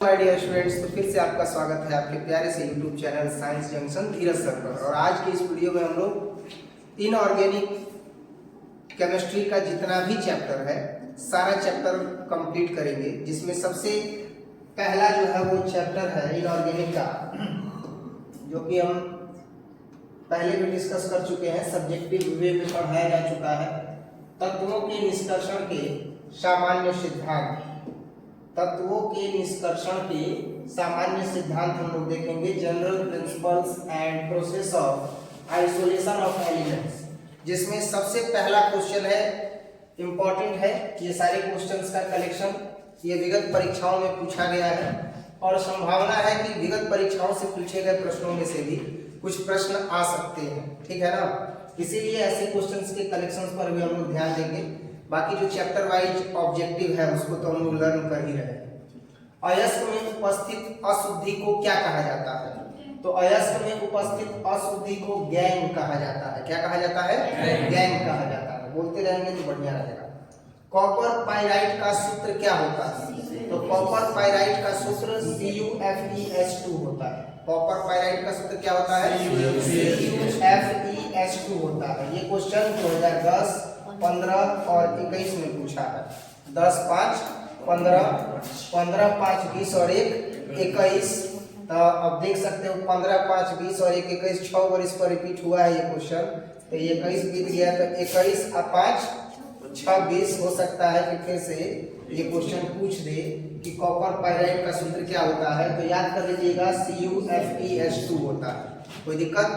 My dear students, तो फिर से आपका स्वागत है आपके प्यारे से यूट्यूब चैनल साइंस जंक्शन धीरज सर पर। और आज के इस वीडियो में हम लोग इनऑर्गेनिक केमिस्ट्री का जितना भी चैप्टर है सारा चैप्टर कंप्लीट करेंगे, जिसमें सबसे पहला जो है वो चैप्टर है इनऑर्गेनिक का, जो कि हम पहले भी डिस्कस कर चुके हैं। सब्जेक्टिव वे में पढ़ाया जा चुका है। तत्वों के निष्कर्षण के सामान्य सिद्धांत, तत्वों के निष्कर्षण के सामान्य सिद्धांत हम लोग देखेंगे। General principles and process of isolation of elements, जिसमें सबसे पहला क्वेश्चन है, इंपॉर्टेंट है। ये सारे क्वेश्चंस का कलेक्शन ये विगत परीक्षाओं में पूछा गया है और संभावना है कि विगत परीक्षाओं से पूछे गए प्रश्नों में से भी कुछ प्रश्न आ सकते हैं, ठीक है ना। इसीलिए ऐसे क्वेश्चंस के कलेक्शंस पर भी हम लोग ध्यान देंगे। बाकी जो चैप्टर वाइज ऑब्जेक्टिव है उसको तो हम लोग लर्न कर ही रहे हैं। अयस्क में उपस्थित अशुद्धि को क्या कहा जाता है? तो अयस्क में उपस्थित अशुद्धि को गैंग कहा जाता है। क्या कहा जाता है? गैंग कहा जाता है। बोलते रहेंगे तो बढ़िया रहेगा। कॉपर पाइराइट का सूत्र क्या होता है? तो कॉपर पाइराइट का सूत्र CuFeS2 होता है। कॉपर पाइराइट का सूत्र क्या होता है? CuFeS2 होता है। ये क्वेश्चन 2010, 15 और 21 में पूछा है। 10, 5, 15, 15, 5, 20 और 1, 21। तो अब देख सकते हो 15, 5, 20 और 1, 21 6 बार इस पर रिपीट हुआ है ये क्वेश्चन। तो ये 21 बीत गया, तो 21 और 5 26 हो सकता है कि फिर से ये क्वेश्चन पूछ दे कि कॉपर पाइराइट का सूत्र क्या होता है। तो याद कर लीजिएगा CuFeS2 होता है। कोई दिक्कत?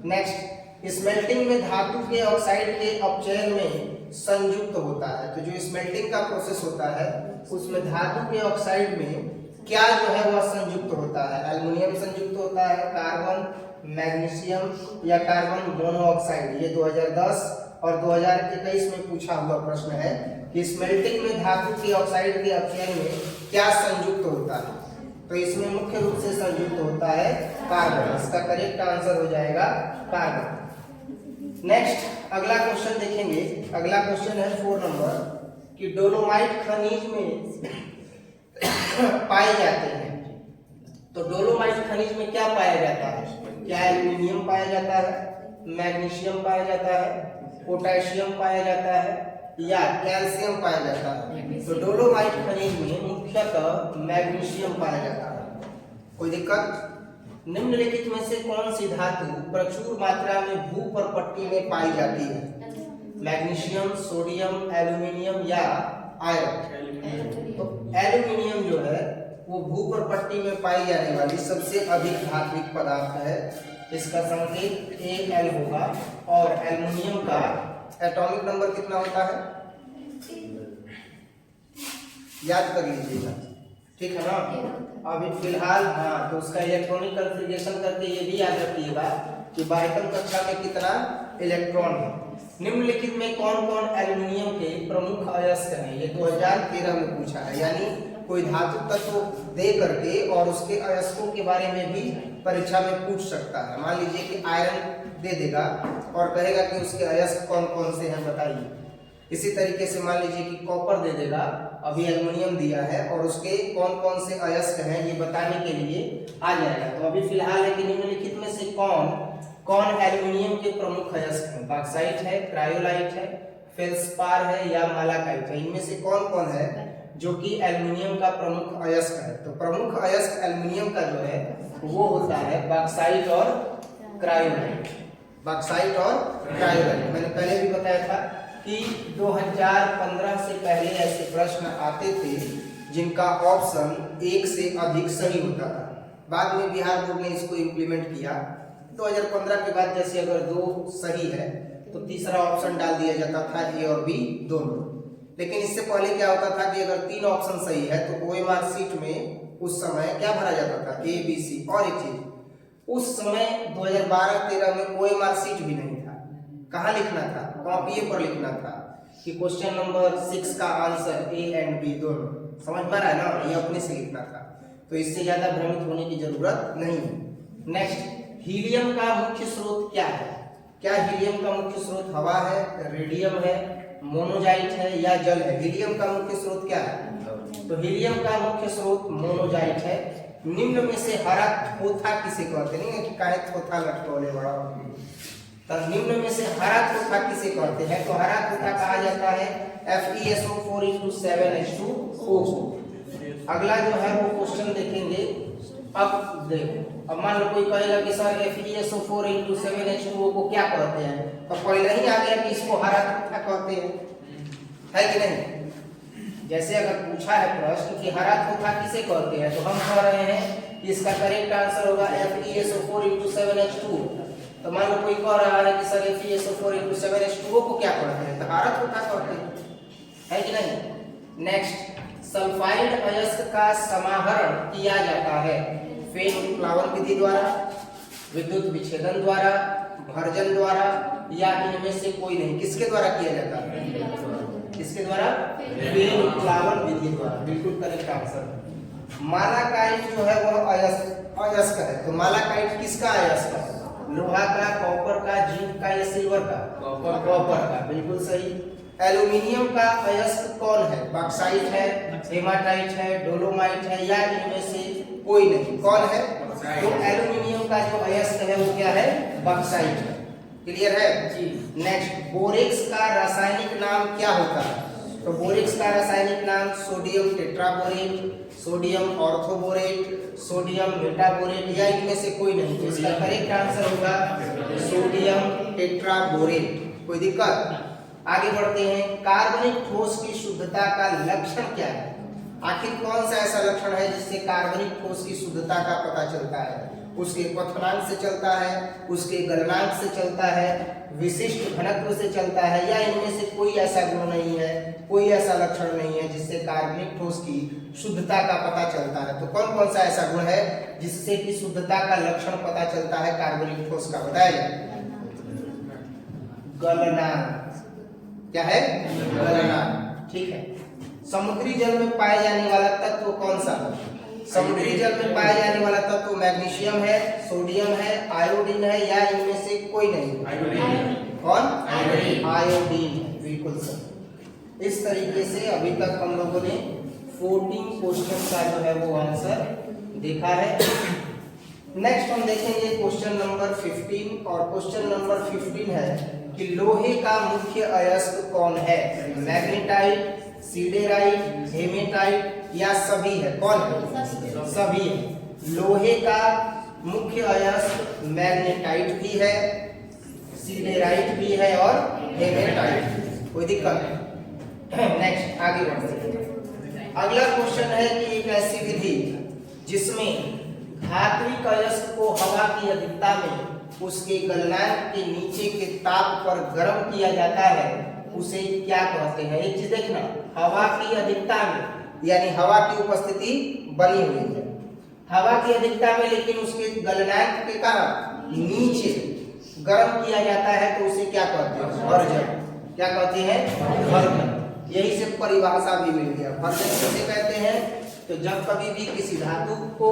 नेक्स्ट, स्मेल्टिंग में धातु के ऑक्साइड के अपचयन में संयुक्त होता है। तो जो स्मेल्टिंग का प्रोसेस होता है उसमें धातु के ऑक्साइड में क्या जो है वह संयुक्त होता है? एल्युमिनियम संयुक्त होता है, कार्बन, मैग्नीशियम या कार्बन मोनोऑक्साइड। ये 2010 और 2021 में पूछा हुआ प्रश्न है कि स्मेल्टिंग में धातु के ऑक्साइड के अपचयन में क्या संयुक्त होता है? तो इसमें मुख्य रूप से संयुक्त होता है कार्बन। इसका करेक्ट आंसर हो जाएगा कार्बन। नेक्स्ट, अगला क्वेश्चन देखेंगे। अगला क्वेश्चन है 4 नंबर कि डोलोमाइट खनिज में पाए जाते हैं। तो डोलोमाइट खनिज में क्या पाया जाता है? क्या एल्युमिनियम पाया जाता है, मैग्नीशियम पाया जाता है, पोटेशियम पाया जाता है या कैल्शियम पाया जाता है? तो डोलोमाइट खनिज में मुख्यतः मैग्नीशियम पाया जाता है। कोई दिक्कत? निम्नलिखित में से कौन सी धातु प्रचुर मात्रा में भूपर्पट्टी में पाई जाती है? मैग्नीशियम, सोडियम, एल्युमिनियम या आयरन? तो एल्युमिनियम जो है वो भूपर्पट्टी में पाई जाने वाली सबसे अधिक धात्विक पदार्थ है। इसका संकेत Al होगा। और एल्युमिनियम का एटॉमिक नंबर कितना होता है? याद कर लीजिएगा, ठीक है ना। अभी फिलहाल हाँ, तो उसका इलेक्ट्रॉनिक कॉन्फ़िगरेशन करके ये भी याद रखिएगा कि बारहवीं कक्षा में कितना इलेक्ट्रॉन है। निम्नलिखित में कौन कौन एल्युमिनियम के प्रमुख अयस्क हैं? ये 2013 में पूछा है। यानी कोई धातु तत्व दे करके और उसके अयस्कों के बारे में भी परीक्षा में पूछ सकता है। मान लीजिए कि आयरन दे देगा और कहेगा कि उसके अयस्क कौन कौन से हैं बताइए। इसी तरीके से मान लीजिए कि कॉपर दे देगा, अभी एल्युमिनियम दिया है और उसके कौन कौन से अयस्क हैं ये बताने के लिए आ जाएगा। तो अभी फिलहाल है कि निम्नलिखित में से कौन कौन एल्युमिनियम के प्रमुख अयस्क हैं? बॉक्साइट है, क्रायोलाइट है, फेल्सपार है या मालाकाइट है? इनमें से कौन कौन है जो कि एल्युमिनियम का प्रमुख अयस्क है? तो प्रमुख अयस्क एल्युमिनियम का जो है वो होता है बॉक्साइट और क्रायोलाइट। बॉक्साइट और क्रायोलाइट मैंने पहले भी बताया था कि 2015 से पहले ऐसे प्रश्न आते थे जिनका ऑप्शन 1 से अधिक सही होता था। बाद में बिहार बोर्ड ने इसको इम्प्लीमेंट किया। 2015 के बाद जैसे अगर 2 सही है तो तीसरा ऑप्शन डाल दिया जाता था, A और B दोनों। लेकिन इससे पहले क्या होता था कि अगर 3 ऑप्शन सही है तो OMR शीट में उस समय क्या भरा जाता था? A, B, C। और एक चीज, उस समय 2012-13 में OMR शीट भी नहीं था। कहाँ लिखना था? कॉपी पर लिखना था कि क्वेश्चन नंबर 6 का आंसर A एंड B दोनों। समझ में आ रहा है ना? ये अपने से लिखना था। तो इससे ज्यादा भ्रमित होने की जरूरत नहीं है। नेक्स्ट, हीलियम का मुख्य स्रोत क्या है? क्या हीलियम का मुख्य स्रोत हवा है, रेडियम है, मोनोजाइट है या जल है? हीलियम का मुख्य स्रोत क्या है? तो हीलियम का मुख्य स्रोत मोनोजाइट है। निम्न में से हरा थोथा किसे कहते हैं? नहीं है कि काहे थोथा लटकोले बड़ा, तो निम्न में से हरा थोथा किसे कहते हैं? तो हरा थोथा कहा जाता है FeSO4 × 7H2O। अगला जो है वो क्वेश्चन देखेंगे। अब देखो, अब मान लो कोई कहेगा कि सर FeSO4 × 7H2O को क्या कहते हैं, तो पहले ही आ गया कि इसको हरा थोथा कहते हैं, है कि नहीं? जैसे अगर पूछा है प्रश्न कि हरा थोथा किसे कहते हैं, तो हम कह रहे हैं कि इसका करेक्ट आंसर होगा FeSO4 × 7H2O। तो मान लो कोई कह रहा है कि सर FeSO4 × 7H2O को क्या कहते हैं, तो हरा थोथा कहते हैं, है कि नहीं? नेक्स्ट, सल्फाइड अयस्क का समाहरण किया जाता है फेन उत्प्लावन विधि द्वारा, विद्युत विच्छेदन द्वारा, भर्जन द्वारा, या इनमें से कोई नहीं। किसके द्वारा किया जाता है? किसके द्वारा? फेन उत्प्लावन विधि द्वारा, बिल्कुल करेक्ट आंसर। मालाकाइट जो है वो अयस्क है, तो मालाकाइट किसका अयस्क है? लोहा का, कॉपर का, जिंक का या सिल्वर का? कॉपर का, बिल्कुल सही। एल्यूमिनियम का अयस्क कौन है? बॉक्साइट है, हेमाटाइट है, डोलोमाइट है, या इनमें से कोई नहीं? कौन है? तो एल्यूमिनियम का जो अयस्क है वो क्या है? बॉक्साइट है। क्लियर है जी? नेक्स्ट, बोरेक्स का रासायनिक नाम क्या होता है? तो बोरेक्स का रासायनिक नाम sodium tetraborate, sodium orthoborate, sodium metaborate, या इनमें से कोई नहीं। तो इसका करेक्ट आंसर होगा सोडियम टेट्राबोरेट। कोई दिक्कत? आगे बढ़ते हैं। कार्बनिक ठोस की शुद्धता का लक्षण क्या है? आखिर कौन सा ऐसा लक्षण है जिससे कार्बनिक ठोस की शुद्धता का पता चलता है? उसके क्वथनांक से चलता है, उसके गलनांक से चलता है, विशिष्ट घनत्व से चलता है, या इनमें से कोई ऐसा गुण नहीं है, कोई ऐसा लक्षण नहीं है जिससे कार्बनिक ठोस की शुद्धता का पता चलता है? तो कौन कौन सा ऐसा गुण है जिससे कि शुद्धता का लक्षण पता चलता है कार्बनिक ठोस का? बताया जाए। गलनांक। क्या है? गलनांक। ठीक है। समुद्री जल में पाए जाने वाला तत्व कौन सा? समुद्री जल में पाए जाने वाला तत्व मैग्नीशियम है, सोडियम है, आयोडीन है, या इनमें से कोई नहीं? कौन? आयोडीन, बिल्कुल सही। इस तरीके से अभी तक हम लोगों ने 14 क्वेश्चन का जो है वो आंसर देखा है। नेक्स्ट हम देखेंगे क्वेश्चन नंबर 15, और क्वेश्चन नंबर 15 है कि लोहे का मुख्य अयस्क कौन है? मैग्नेटाइट, सीडेराइट, हेमेटाइट, या सभी है? कौन है? सभी है। लोहे का मुख्य अयस्क मैग्नेटाइट भी है, सीडेराइट भी है और हेमेटाइट। कोई दिक्कत? नेक्स्ट आगे बढ़ते हैं। अगला क्वेश्चन है कि एक ऐसी विधि जिसमें धात्विक अयस्क को हवा की अधिकता में उसके गलनांक के नीचे के ताप पर गर्म किया जाता है, उसे क्या कहते हैं? एक चीज देखना, हवा की अधिकता में, यानी हवा की उपस्थिति बनी हुई है, हवा की अधिकता में, लेकिन उसके गलनांक के कारण नीचे गर्म किया जाता है, तो उसे क्या कहते हैं? भर्जन। क्या कहते हैं? भर्जन। यही से परिभाषा भी मिल गया। भर्जन किसे कहते हैं? तो जब कभी भी किसी धातु को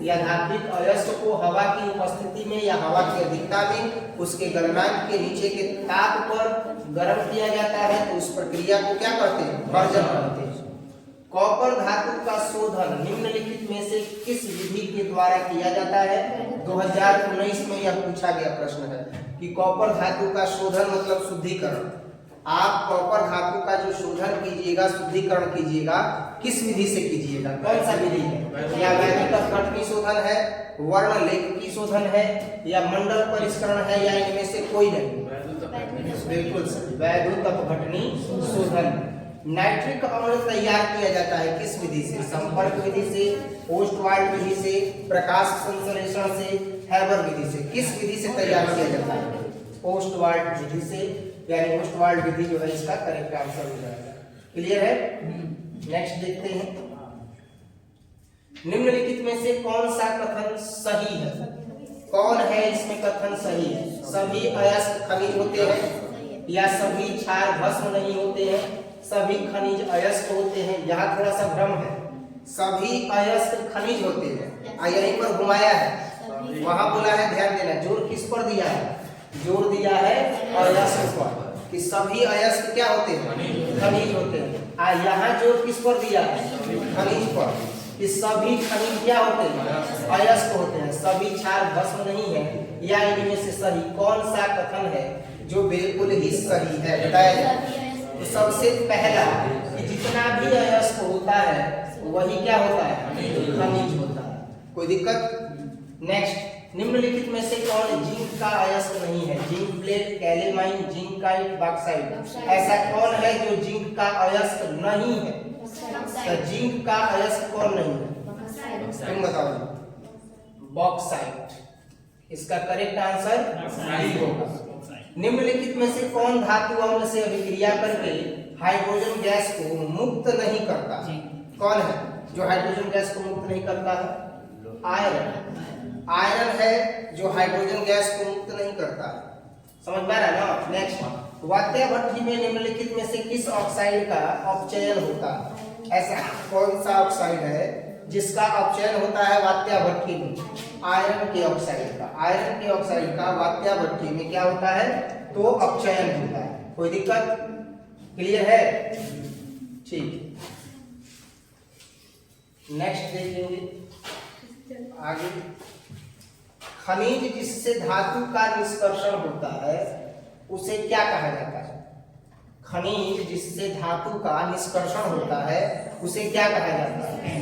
या धात्विक अयस्क को हवा की उपस्थिति में या हवा की अधिकता में उसके गलनांक के नीचे के ताप पर गर्म किया जाता है, तो उस प्रक्रिया को क्या कहते हैं? भर्जन कहते हैं। कॉपर धातु का शोधन निम्नलिखित में से किस विधि के द्वारा किया जाता है? 2019 में यह पूछा गया प्रश्न है कि कॉपर धातु का शोधन मतलब शुद्धिकरण। आप कॉपर धातु का जो शोधन कीजिएगा, शुद्धिकरण कीजिएगा, किस विधि से कीजिएगा? कौन सा विधि है? या वैद्युतपघटनी शोधन है, वर्ण लेखकी शोधन है, या मंडल परिष्करण है, या इनमें से कोई नहीं? बिल्कुल सही, वैद्युतपघटनी शोधन। नाइट्रिक अम्ल तैयार किया जाता है किस विधि से? संपर्क विधि से, ओस्टवाल्ड विधि से, प्रकाश संश्लेषण से, हैबर विधि से? किस विधि से तैयार किया जाता है? ओस्टवाल्ड विधि से, यानी ओस्टवाल्ड विधि जो है इसका करेक्ट आंसर हो जाएगा। क्लियर है? नेक्स्ट देखते हैं। निम्नलिखित में से कौन सा कथन सही है? कौन है इसमें कथन सही है? सभी अयस्क खनिज होते हैं, या सभी क्षार भस्म नहीं होते हैं, सभी खनिज अयस्क होते हैं? यहाँ थोड़ा सा भ्रम है। सभी अयस्क खनिज होते हैं, यहीं पर घुमाया है, वहां बोला है, ध्यान देना। जोर किस पर दिया है? जोर दिया है अयस्क पर, कि सभी अयस्क क्या होते हैं? खनिज होते हैं। यहाँ जो किस पर दिया है, खनिज पर, कि सभी खनिज क्या होते हैं, अयस्क होते हैं, सभी क्षार भस्म नहीं है, या इनमें से सही कौन सा कथन है जो बिल्कुल ही सही है, बताया। तो सबसे पहला कि जितना भी अयस्क होता है वही क्या होता है, खनिज होता है, कोई दिक्कत। नेक्स्ट, निम्नलिखित में से कौन जिंक का अयस्क नहीं है, zinc plate, calamine, zincite, bauxite, ऐसा कौन है जो जिंक का अयस्क नहीं है, तो जिंक का अयस्क कौन नहीं है, तुम बताओ। बॉक्साइट, इसका करेक्ट आंसर डी होगा। निम्नलिखित में से कौन धातु अम्ल से अभिक्रिया करके हाइड्रोजन गैस को मुक्त नहीं करता, कौन है जो हाइड्रोजन गैस को मुक्त नहीं करता है, आयरन। आयरन है जो हाइड्रोजन गैस को मुक्त नहीं करता है, समझ में आ रहा है ना। नेक्स्ट, वात्या भट्टी में निम्नलिखित में से किस ऑक्साइड का अपचयन होता है, ऐसा कौन सा ऑक्साइड है जिसका अपचयन होता है वात्या भट्टी में, आयरन के ऑक्साइड का, आयरन के ऑक्साइड का वात्या भट्टी में क्या होता है, तो अपचयन होता है, कोई दिक्कत, क्लियर है, ठीक। नेक्स्ट देखेंगे आगे, खनिज जिससे धातु का निष्कर्षण होता है उसे क्या कहा जाता है, खनिज जिससे धातु का निष्कर्षण होता है उसे क्या कहा जाता है,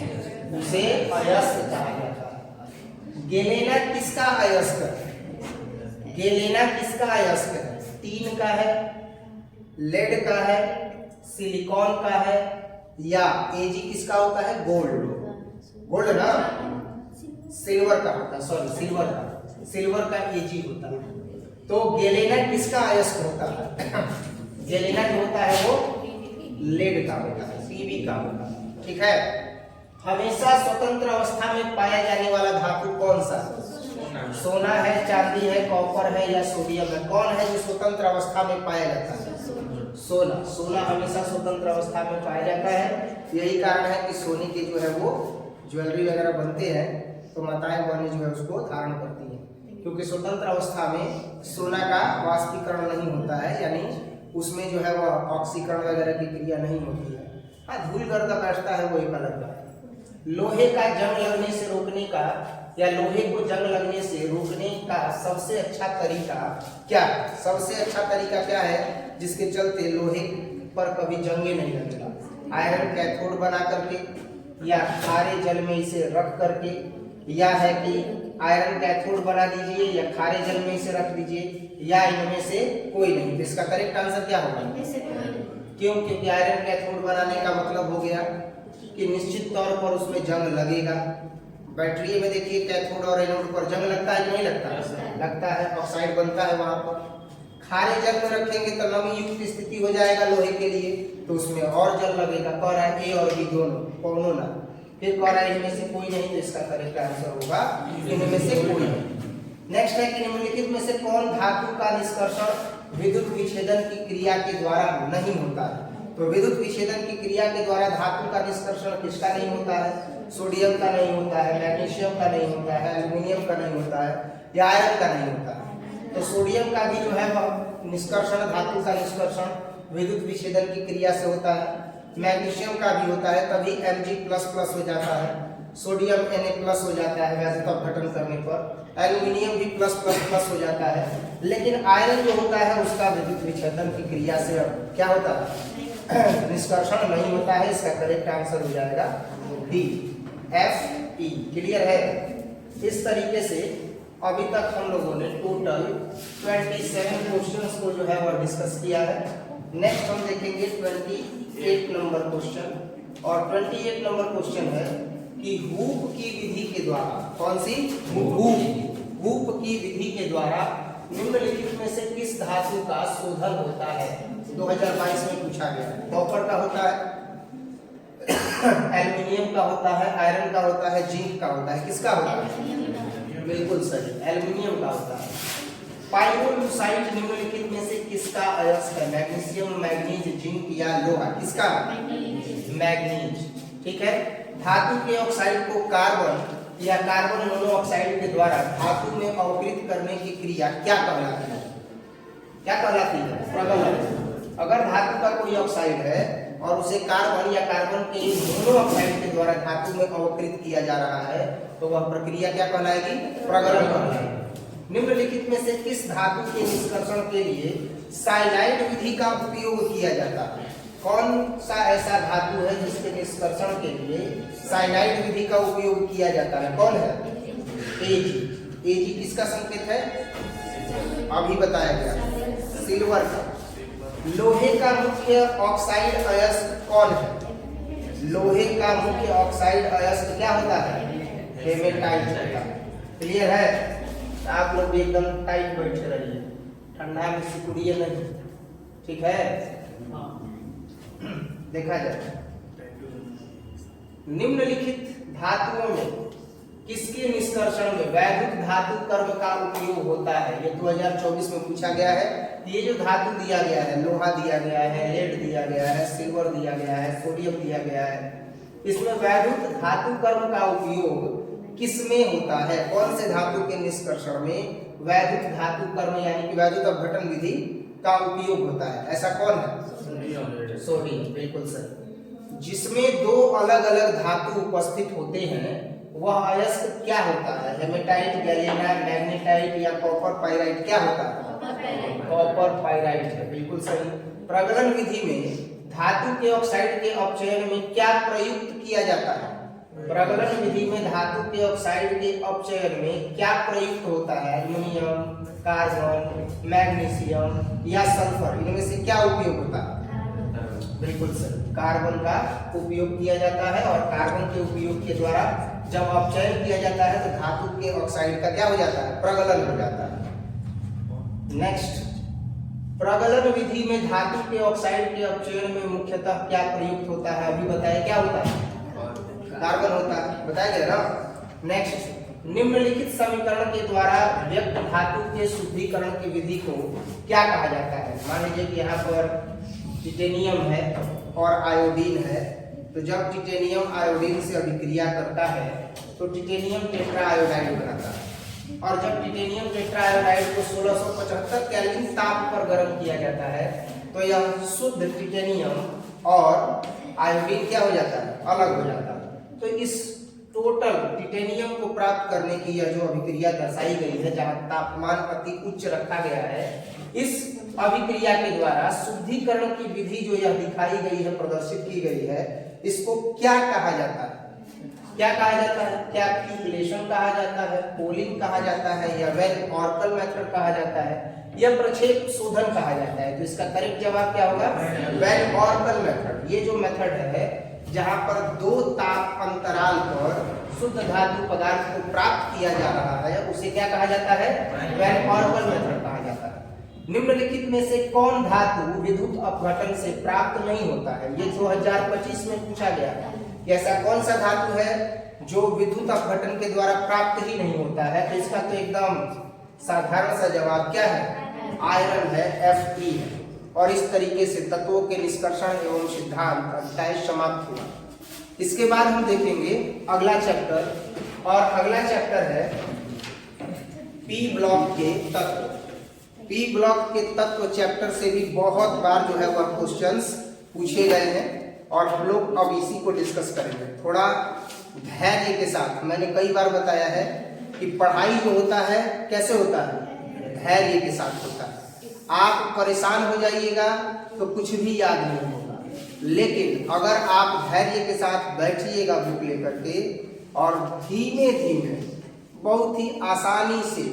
उसे अयस्क कहा जाता है। गेलेना किसका अयस्क है, गेलेना किसका अयस्क है, टीन का है, लेड का है, सिलिकॉन का है, या एजी किसका होता है, गोल्ड, गोल्ड ना, सिल्वर का होता है, सॉरी सिल्वर का, सिल्वर का एजी होता है। तो गेलेना किसका अयस्क होता है, गेलेना जो होता है वो लेड का होता है, सीबी का होता है, ठीक है। हमेशा स्वतंत्र अवस्था में पाया जाने वाला धातु कौन सा, सोना है, चांदी है, कॉपर है, या सोडियम है, कौन है जो स्वतंत्र अवस्था में पाया जाता है, सोना। सोना हमेशा स्वतंत्र अवस्था में पाया जाता है, यही कारण है कि सोने के जो है वो ज्वेलरी वगैरह बनते हैं तो माताएं बहनें जो है उसको धारण करती हैं, क्योंकि स्वतंत्र अवस्था में सोना का वाष्पीकरण नहीं होता है, यानी उसमें जो है वह ऑक्सीकरण वगैरह की क्रिया नहीं होती है। हाँ, धूल गर्दा बैठता है वो एक अलग बात है। लोहे का जंग लगने से रोकने का, या लोहे को जंग लगने से रोकने का सबसे अच्छा तरीका क्या, सबसे अच्छा तरीका क्या है जिसके चलते लोहे पर कभी जंगे नहीं लगेगा, आयरन कैथोड बना करके, या खारे जल में इसे रख करके, या है कि आयरन कैथोड बना दीजिए या खारे जल में इसे रख दीजिए, या इनमें से कोई नहीं। तो इसका करेक्ट आंसर क्या होगा, क्यों, क्योंकि आयरन कैथोड बनाने का मतलब हो गया कि निश्चित तौर पर उसमें जंग लगेगा। बैटरी में देखिए कैथोड और एनोड पर जंग लगता है कि नहीं लगता है, लगता है, ऑक्साइड बनता है वहां पर। खारे जल में रखेंगे तो नमी युक्त स्थिति हो जाएगा लोहे के लिए, तो उसमें और जल लगेगा। कह रहा है ए और बी दोनों, कौनों ना, फिर कह रहा है इनमें से कोई नहीं, तो इसका करेक्ट आंसर होगा इनमें से कोई नहीं। नेक्स्ट है कि निम्नलिखित में से कौन धातु का निष्कर्षण विद्युत विच्छेदन की क्रिया के द्वारा नहीं होता है, तो विद्युत विच्छेदन की क्रिया के द्वारा धातु का निष्कर्षण किसका नहीं होता है, सोडियम का नहीं होता है, मैग्नीशियम का नहीं होता है, एल्युमिनियम का नहीं होता है, या आयरन का नहीं होता है। तो सोडियम का भी जो है वह निष्कर्षण, धातु का निष्कर्षण विद्युत विच्छेदन की क्रिया से होता है। मैग्नीशियम का भी होता है, तभी Mg++ हो जाता है, सोडियम Na+ हो जाता है वैसे तो अपघटन करने पर, एल्युमिनियम भी +++ हो जाता है। लेकिन आयरन जो होता है उसका विद्युत विच्छेदन की क्रिया से क्या होता है, निष्कर्षण नहीं होता है। इसका करेक्ट आंसर हो जाएगा डी, Fe। क्लियर है। इस तरीके से अभी तक हम लोगों ने टोटल 27 क्वेश्चंस को जो है वो डिस्कस किया है। नेक्स्ट हम देखेंगे 28 नंबर क्वेश्चन, और 28 नंबर क्वेश्चन है कि हूप की विधि के द्वारा, कौन सी, हूप की विधि के द्वारा निम्नलिखित में से किस धातु का शोधन होता है। 2022 में पूछा गया। कॉपर का होता है, एल्युमिनियम का होता है, आयरन का होता है, जिंक का होता है, किसका होता है, बिल्कुल सही, एल्युमिनियम का होता है। पाइरोलुसाइट निम्नलिखित में से किसका अयस्क है, मैग्नीशियम, मैग्नीज, जिंक या लोहा, किसका, मैग्नीज, ठीक है। धातु के ऑक्साइड को कार्बन या कार्बन मोनोऑक्साइड के द्वारा धातु में अवकृत करने की क्रिया क्या कहलाती है, क्या कहलाती है, प्रगलन। अगर धातु का कोई ऑक्साइड है और उसे कार्बन या कार्बन के मोनोऑक्साइड के द्वारा धातु में अवकृत किया जा रहा है तो वह प्रक्रिया क्या कहलाएगी? प्रगलन कहलाएगी। निम्नलिखित में से किस धातु के निष्कर्षण के लिए साइनाइड विधि का उपयोग किया जाता है? कौन सा ऐसा धातु है जिसके निष्कर्षण के लिए साइनाइड विधि का उपयोग किया जाता है? कौन है? एजी। एजी किसका संकेत है? अभी बताया गया, सिल्वर का। लोहे का मुख्य ऑक्साइड अयस्क कौन है? लोहे का मुख्य ऑक्साइड अयस्क क्या होता है? हेमेटाइट होता है। क्लियर है? आप लोग भी एकदम टाइट बैठे रहिए, ठंडा में सिकुड़िए नहीं, ठीक है? देखा जाए निम्नलिखित धातुओं में किसके निष्कर्षण में वैद्युत धातु कर्म का उपयोग होता है? ये 2024 में पूछा गया है। ये जो धातु दिया गया है, लोहा दिया गया है, लेड दिया गया है, सिल्वर दिया गया है, सोडियम दिया गया है, इसमें वैद्युत धातु कर्म का उपयोग किसमें होता है? कौन से धातु के निष्कर्षण में वैद्युत धातु कर्म यानी कि वैद्युत अपघटन विधि का उपयोग होता है? ऐसा कौन है? सोडियम, बिल्कुल सही। जिसमें दो अलग अलग धातु उपस्थित होते हैं वह अयस्क क्या होता है? हेमेटाइट, गैलियनाइट, मैग्नेटाइट या कॉपर पाइराइट क्या होता है? कॉपर पाइराइट है, बिल्कुल सही। प्रगलन विधि में धातु के ऑक्साइड के अपचयन में क्या प्रयुक्त किया जाता है? प्रगलन विधि में धातु के ऑक्साइड के अपचयन में क्या प्रयुक्त होता है? एल्युमिनियम, कार्बन, मैग्नीशियम या सल्फर, इनमें से क्या उपयोग होता है? बिल्कुल सही, कार्बन का उपयोग किया जाता है। और कार्बन के उपयोग के द्वारा जब अपचयन किया जाता है तो धातु के ऑक्साइड का क्या हो जाता है? प्रगलन हो जाता है। नेक्स्ट, प्रगलन विधि में धातु के ऑक्साइड के अपचयन में मुख्यतः क्या प्रयुक्त होता है? अभी बताया क्या होता है? कार्बन होता है, बताया गया ना। नेक्स्ट, निम्नलिखित समीकरण के द्वारा व्यक्त धातु के शुद्धिकरण की विधि को क्या कहा जाता है? मान लीजिए कि यहाँ पर टिटेनियम है और आयोडीन है, तो जब टिटेनियम आयोडीन से अभिक्रिया करता है तो टिटेनियम टेट्रा आयोडाइड बनाता है। और जब टिटेनियम टेट्रा आयोडाइड को 1675 केल्विन ताप पर गर्म किया जाता है तो यह शुद्ध टिटेनियम और आयोडीन क्या हो जाता है? अलग हो जाता है। तो इस टोटल टिटेनियम को प्राप्त करने की यह जो अभिक्रिया दर्शाई गई है, जहां तापमान अति उच्च रखा गया है, इस अभिक्रिया के द्वारा शुद्धिकरण की विधि जो यह दिखाई गई है, प्रदर्शित की गई है, इसको क्या कहा जाता है? क्या कहा जाता है? क्या क्यूमुलेशन कहा जाता है, पोलिंग कहा जाता है, या वेन ऑर्कल मेथड कहा जाता है, या प्रक्षेप शोधन कहा जाता है? तो इसका करेक्ट जवाब क्या होगा? When oracle method. ये जो मेथड है जहां पर दो ताप अंतराल पर शुद्ध धातु पदार्थ को प्राप्त किया जा रहा है, उसे क्या कहा जाता है? वैन ऑर्कल मेथड कहा जाता है। निम्नलिखित में से कौन धातु विद्युत अपघटन से प्राप्त नहीं होता है? ये 2025 में पूछा गया है कि ऐसा कौन सा धातु है जो विद्युत अपघटन के द्वारा प्राप्त ही नहीं होता है? तो इसका तो एकदम साधारण सा जवाब क्या है? आयरन है, Fe है। और इस तरीके से तत्वों के निष्कर्षण एवं सिद्धांत अध्याय समाप्त हुआ। इसके बाद हम देखेंगे अगला चैप्टर, और अगला चैप्टर है पी ब्लॉक के तत्व। पी ब्लॉक के तत्व चैप्टर से भी बहुत बार जो है वह क्वेश्चंस पूछे गए हैं और हम लोग अब इसी को डिस्कस करेंगे थोड़ा धैर्य के साथ। मैंने कई बार बताया है कि पढ़ाई जो होता है कैसे होता है? धैर्य के साथ होता है। आप परेशान हो जाइएगा तो कुछ भी याद नहीं होगा, लेकिन अगर आप धैर्य के साथ बैठिएगा बुक लेकर के और धीमे धीमे बहुत ही आसानी से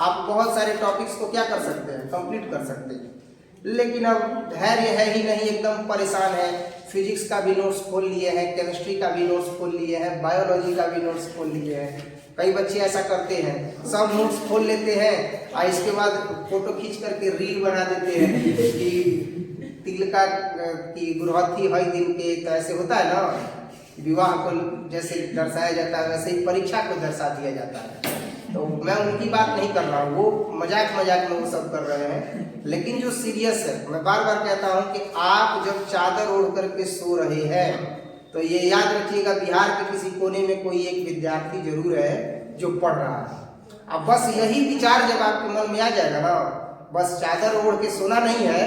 आप बहुत सारे टॉपिक्स को क्या कर सकते हैं? कंप्लीट कर सकते हैं। लेकिन अब धैर्य है ही नहीं, एकदम परेशान है। फिजिक्स का भी नोट्स खोल लिए हैं, केमिस्ट्री का भी नोट्स खोल लिए हैं, बायोलॉजी का भी नोट्स खोल लिए हैं। कई बच्चे ऐसा करते हैं, सब नोट्स खोल लेते हैं और इसके बाद फोटो खींच करके रील बना देते हैं कि तिल का की गुरहथी हई दिन के। तो ऐसे होता है ना, विवाह को जैसे दर्शाया जाता है वैसे ही परीक्षा को दर्शा दिया जाता है। तो मैं उनकी बात नहीं कर रहा हूँ, वो मजाक मजाक में वो सब कर रहे हैं। लेकिन जो सीरियस है, मैं बार बार कहता हूँ कि आप जब चादर ओढ़ करके सो रहे हैं तो ये याद रखिएगा, बिहार के किसी कोने में कोई एक विद्यार्थी जरूर है जो पढ़ रहा है। अब बस यही विचार जब आपके मन में आ जाएगा ना, बस चादर ओढ़ के सोना नहीं है,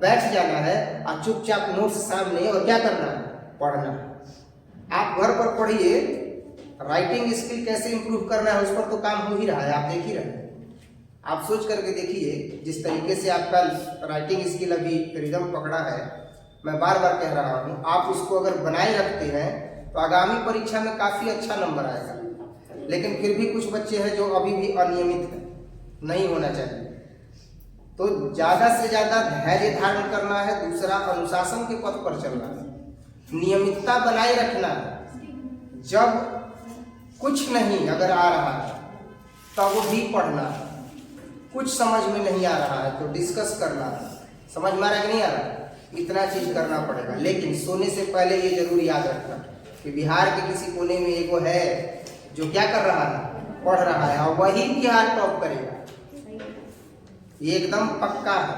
बैठ जाना है और चुपचाप नोट्स सामने और क्या करना है, पढ़ना है। आप घर पर पढ़िए, राइटिंग स्किल कैसे इंप्रूव करना है उस पर तो काम हो ही रहा है, आप देख ही रहे हैं। आप सोच करके देखिए, जिस तरीके से आपका राइटिंग स्किल अभी रिदम पकड़ा है, मैं बार बार कह रहा हूँ, आप उसको अगर बनाए रखते हैं तो आगामी परीक्षा में काफ़ी अच्छा नंबर आएगा। लेकिन फिर भी कुछ बच्चे हैं जो अभी भी अनियमित हैं, नहीं होना चाहिए। तो ज़्यादा से ज़्यादा धैर्य धारण करना है, दूसरा अनुशासन के पथ पर चलना है, नियमितता बनाए रखना है। जब कुछ नहीं अगर आ रहा है तब भी पढ़ना है, कुछ समझ में नहीं आ रहा है तो डिस्कस करना है, समझ में आ रहा है कि नहीं आ रहा है, इतना चीज करना पड़ेगा। लेकिन सोने से पहले ये जरूर याद रखना कि बिहार के किसी कोने में एगो है जो क्या कर रहा है, पढ़ रहा है, और वही बिहार टॉप करेगा, ये एकदम पक्का है।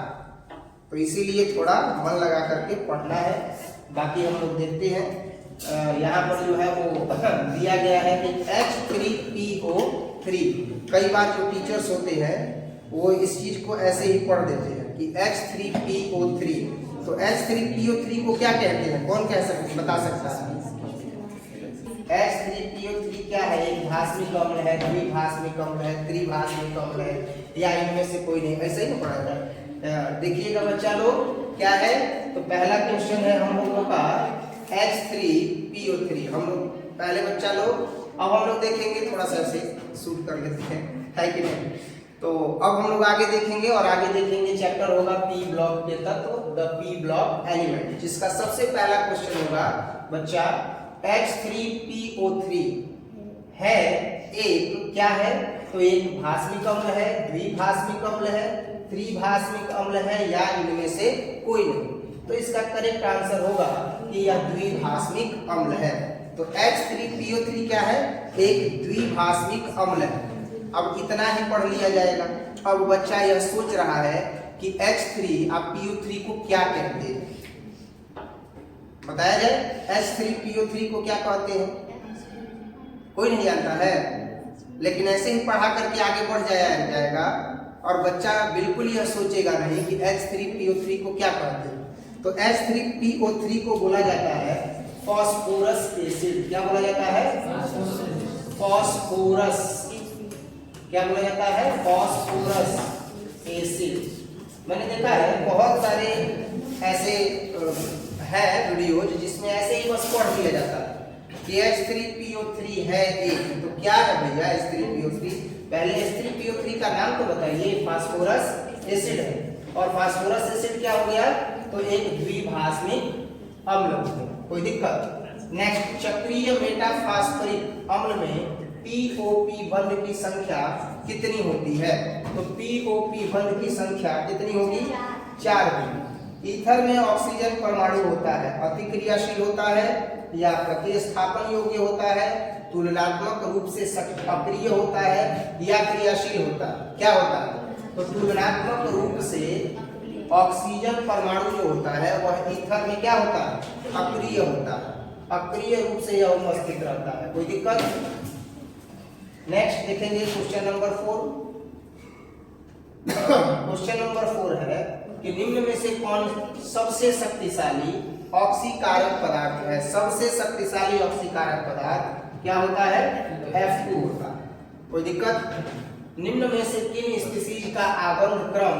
तो इसीलिए थोड़ा मन लगा करके पढ़ना है। बाकी हम लोग देखते हैं, यहाँ पर जो है वो दिया गया है कि H3PO3। कई बार जो टीचर्स होते हैं वो इस चीज को ऐसे ही पढ़ देते हैं कि H3PO3। तो H3PO3 को क्या कहते हैं, कौन कह सकते, बता सकता है? H3PO3 क्या है? एक भास्मिक अम्ल है, द्विभास्मिक अम्ल है, त्रिभास्मिक अम्ल है, या इनमें से कोई नहीं, ऐसे ही ना पढ़ा जाए। देखिएगा बच्चा लोग क्या है, तो पहला क्वेश्चन है हम लोगों का H3PO3। हम लोग पहले बच्चा लोग, अब हम लोग देखेंगे, थोड़ा सा ऐसे शूट कर लेते हैं, है कि नहीं। तो अब हम लोग आगे देखेंगे, और आगे देखेंगे चैप्टर होगा पी ब्लॉक के तत्व, द पी ब्लॉक एलिमेंट, जिसका सबसे पहला क्वेश्चन होगा बच्चा H3PO3 है एक, क्या है, तो एक भास्मिक अम्ल है, द्विभास्मिक अम्ल है, त्रिभास्मिक अम्ल है, या इनमें से कोई नहीं। तो इसका करेक्ट आंसर होगा कि यह द्विभास्मिक अम्ल है। तो H3PO3 क्या है, एक द्विभास्मिक अम्ल है। अब इतना ही पढ़ लिया जाएगा। अब बच्चा यह सोच रहा है कि H3 और PO3 को क्या कहते हैं, बताया जाए। H3PO3 को क्या कहते हैं, कोई नहीं जानता है, लेकिन ऐसे ही पढ़ा करके आगे बढ़ जाएगा और बच्चा बिल्कुल यह सोचेगा नहीं कि H3PO3 को क्या कहते हैं। तो H3PO3 को बोला जाता है फास्फोरस एसिड। क्या बोला जाता है? फास्फोरस। क्या बोला जाता है? Phosphorus acid. मैंने देखा है बहुत सारे ऐसे है वीडियोज जिसमें ऐसे ही बस पढ़ दिया जाता है कि H3PO3 है एक। तो क्या है भैया H3PO3? पहले H3PO3 का नाम तो बताइए। फास्फोरस एसिड है, और फास्फोरस एसिड क्या हो गया, तो एक द्विभास्मिक अम्ल हो गया, कोई दिक्कत। नेक्स्ट, चक्रीय मेटाफास्फोरिक अम्ल में POP बंध की संख्या कितनी होती है? तो POP बंध की संख्या कितनी होगी? 4 होगी। ईथर में ऑक्सीजन परमाणु होता है, अतिक्रियाशील होता है या प्रतिस्थापन योग्य होता है, तुलनात्मक रूप से अक्रिय होता है या क्रियाशील होता है। क्या होता है? तो तुलनात्मक रूप से ऑक्सीजन परमाणु जो होता है वह ईथर में क्या होता है? अक्रिय होता है। अक्रिय रूप से यह उपस्थित रहता है, कोई दिक्कत। नेक्स्ट देखेंगे क्वेश्चन नंबर 4। क्वेश्चन नंबर 4 है कि निम्न में से कौन सबसे शक्तिशाली ऑक्सीकारक पदार्थ है? सबसे शक्तिशाली ऑक्सीकारक पदार्थ क्या होता है? F2 होता है, कोई दिक्कत। निम्न में से किन स्पीशीज का आबंध क्रम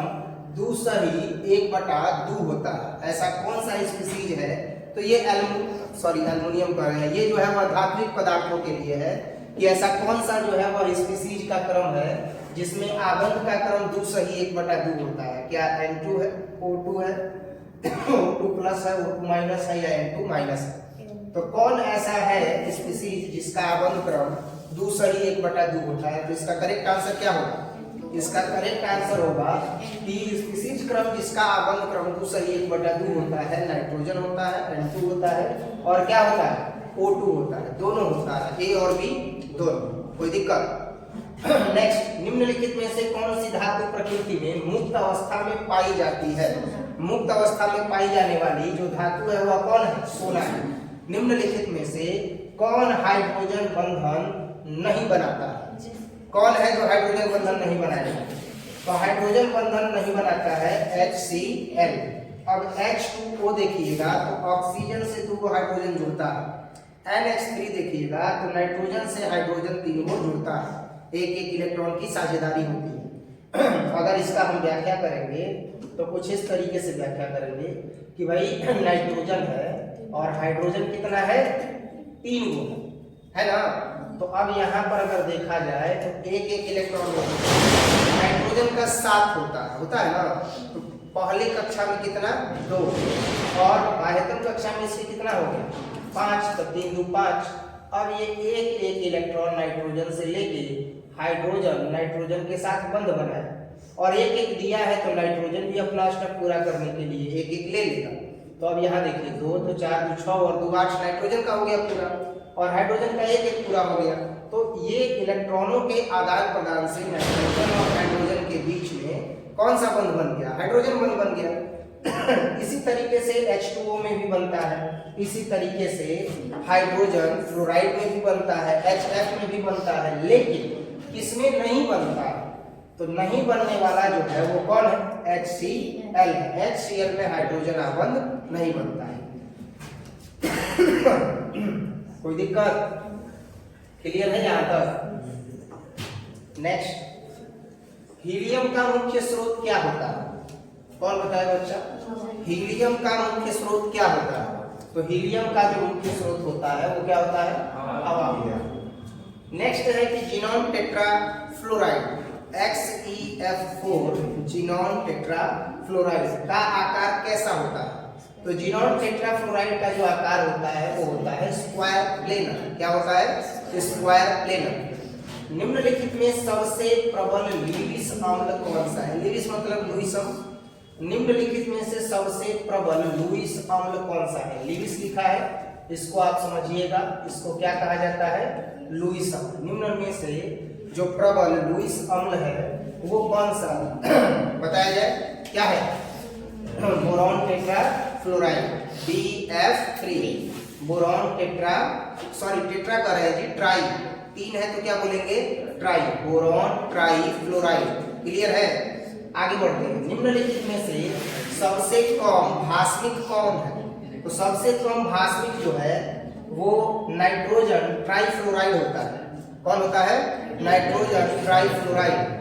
2 सही 1/2 होता है? ऐसा कौन सा स्पीशीज है? तो ये एल्युमिनियम कर रहे हैं, ये जो है वह धात्विक पदार्थों के लिए है कि ऐसा कौन सा जो है वह स्पीशीज का क्रम है जिसमें आबंध का क्रम 2 सही 1/2 होता है? क्या N2 है, O2 है, O2 प्लस है, O2 माइनस है, या N2 माइनस है? तो कौन ऐसा है स्पीशीज जिसका आबंध क्रम 2 सही 1/2 होता है? तो इसका करेक्ट आंसर क्या होगा? इसका करेक्ट आंसर होगा कि स्पीशीज क्रम जिसका आबंध क्रम 2 सही 1/2 होता है, नाइट्रोजन होता है, N2 होता है, और क्या होता है? O2 होता है। दोनों होता है, A और B दोनों, कोई दिक्कत। नेक्स्ट, निम्नलिखित में से कौन सी धातु प्रकृति में मुक्त अवस्था में पाई जाती है? मुक्त अवस्था में पाई जाने वाली जो धातु है वह कौन है? सोना है। निम्नलिखित में से कौन हाइड्रोजन बंधन नहीं बनाता है? कौन है जो हाइड्रोजन बंधन नहीं बनाएगा? तो हाइड्रोजन बंधन नहीं बनाता है HCl। अब H2O देखिएगा तो ऑक्सीजन से 2 को हाइड्रोजन जुड़ता है। NH3 देखिएगा तो नाइट्रोजन से हाइड्रोजन 3 को जुड़ता है, एक एक इलेक्ट्रॉन की साझेदारी होती है। अगर इसका हम व्याख्या करेंगे तो कुछ इस तरीके से व्याख्या करेंगे कि भाई नाइट्रोजन है और हाइड्रोजन कितना है 3 गो है ना। तो अब यहाँ पर अगर देखा जाए तो एक एक इलेक्ट्रॉन नाइट्रोजन का 7 होता है ना। तो पहले कक्षा में कितना 2 और बाह्यतम कक्षा में इसके कितना हो गया 5, तो 3 × 5। अब ये एक एक इलेक्ट्रॉन नाइट्रोजन से लेके हाइड्रोजन नाइट्रोजन के साथ बंध बनाया और एक एक दिया है, तो नाइट्रोजन भी अपना स्टेप पूरा करने के लिए एक एक ले लेगा। तो अब यहाँ देखिए 2 तो 4 2 6 और 2 8 नाइट्रोजन का हो गया पूरा और हाइड्रोजन का एक एक पूरा हो गया। तो ये इलेक्ट्रॉनों के आदान प्रदान से नाइट्रोजन और हाइड्रोजन के बीच में कौन सा बंध बन गया, हाइड्रोजन बंध बन गया। इसी तरीके से H2O में भी बनता है, इसी तरीके से हाइड्रोजन फ्लोराइड में भी बनता है, HF में भी बनता है, लेकिन किसमें नहीं बनता है, तो नहीं बनने वाला जो है वो कौन है HCl है। HCl में हाइड्रोजन आबंध नहीं बनता है। कोई दिक्कत, क्लियर है यहाँ तक। नेक्स्ट, हीलियम का मुख्य स्रोत क्या होता है, कौन बताएगा बच्चा। हीलियम का मुख्य स्रोत क्या होता है, तो हीलियम का जो मुख्य स्रोत होता है वो क्या होता है, हवा होता है। नेक्स्ट है कि xenon tetra fluoride XeF4 xenon tetra fluoride का आकार कैसा होता है, तो जिनॉन टेट्रा फ्लोराइड का जो आकार होता है वो होता है स्क्वायर प्लेनर। क्या होता है, स्क्वायर प्लेनर। निम्नलिखित में सबसे प्रबल लुईस अम्ल कौन सा है, लुईस मतलब लुईस अम्ल। निम्नलिखित में से सबसे प्रबल लुईस अम्ल कौन सा है, लुईस लिखा है, इसको आप समझिएगा, इसको क्या कहा जाता है, लुईस अम्ल। निम्न में से जो प्रबल लुईस अम्ल है वो कौन सा बताया जाए, क्या है, boron tetra fluoride BF3, boron tetra, sorry tetra कर रहे हैं जी, ट्राई, 3 है तो क्या बोलेंगे try, boron try fluoride. Clear है, आगे बढ़ते हैं। निम्नलिखित में से सबसे कम भास्मिक कौन है, तो सबसे कम भास्मिक जो है वो नाइट्रोजन ट्राइफ्लोराइड होता है। कौन होता है, नाइट्रोजन ट्राइफ्लोराइड।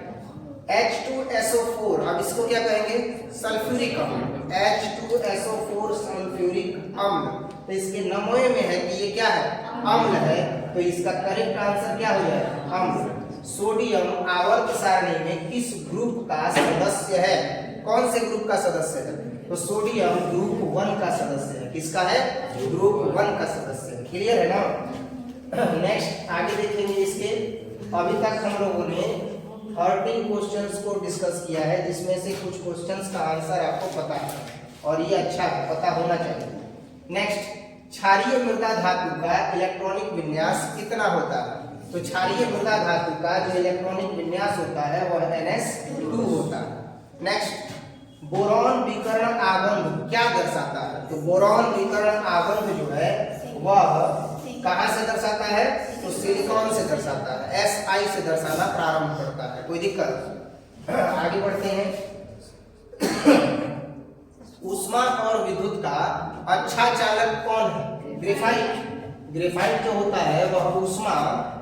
H2SO4, अब इसको क्या कहेंगे, सल्फ्यूरिक अम्ल, H2SO4 सल्फ्यूरिक अम्ल। तो इसके नमूने में है कि ये क्या है, अम्ल है, तो इसका करेक्ट आंसर क्या हो जाएगा, अम्ल। सोडियम आवर्त सारणी में किस ग्रुप का सदस्य है, कौन से ग्रुप का सदस्य है, तो सोडियम ग्रुप 1 का सदस्य है। किसका है, ग्रुप 1 का सदस्य है। क्लियर है ना। नेक्स्ट आगे देखेंगे इसके। अभी तक हम लोगों ने 13 क्वेश्चंस को डिस्कस किया है, जिसमें से कुछ क्वेश्चंस का आंसर आपको पता है और ये अच्छा है, पता होना चाहिए। नेक्स्ट, क्षारीय मृदा धातु का इलेक्ट्रॉनिक विन्यास कितना होता है, तो क्षारीय मृदा धातु का जो इलेक्ट्रॉनिक विन्यास होता है वह NS2 होता है। नेक्स्ट, बोरॉन विकर्ण आबंध क्या दर्शाता है, तो बोरॉन विकर्ण आबंध जो है वह कहां से दर्शाता है, तो सिलिकॉन से दर्शाता है, Si से दर्शाना प्रारंभ करता है। कोई दिक्कत, आगे बढ़ते हैं। ऊष्मा और विद्युत का अच्छा चालक कौन है, ग्रेफाइट। ग्रेफाइट जो होता है वह ऊष्मा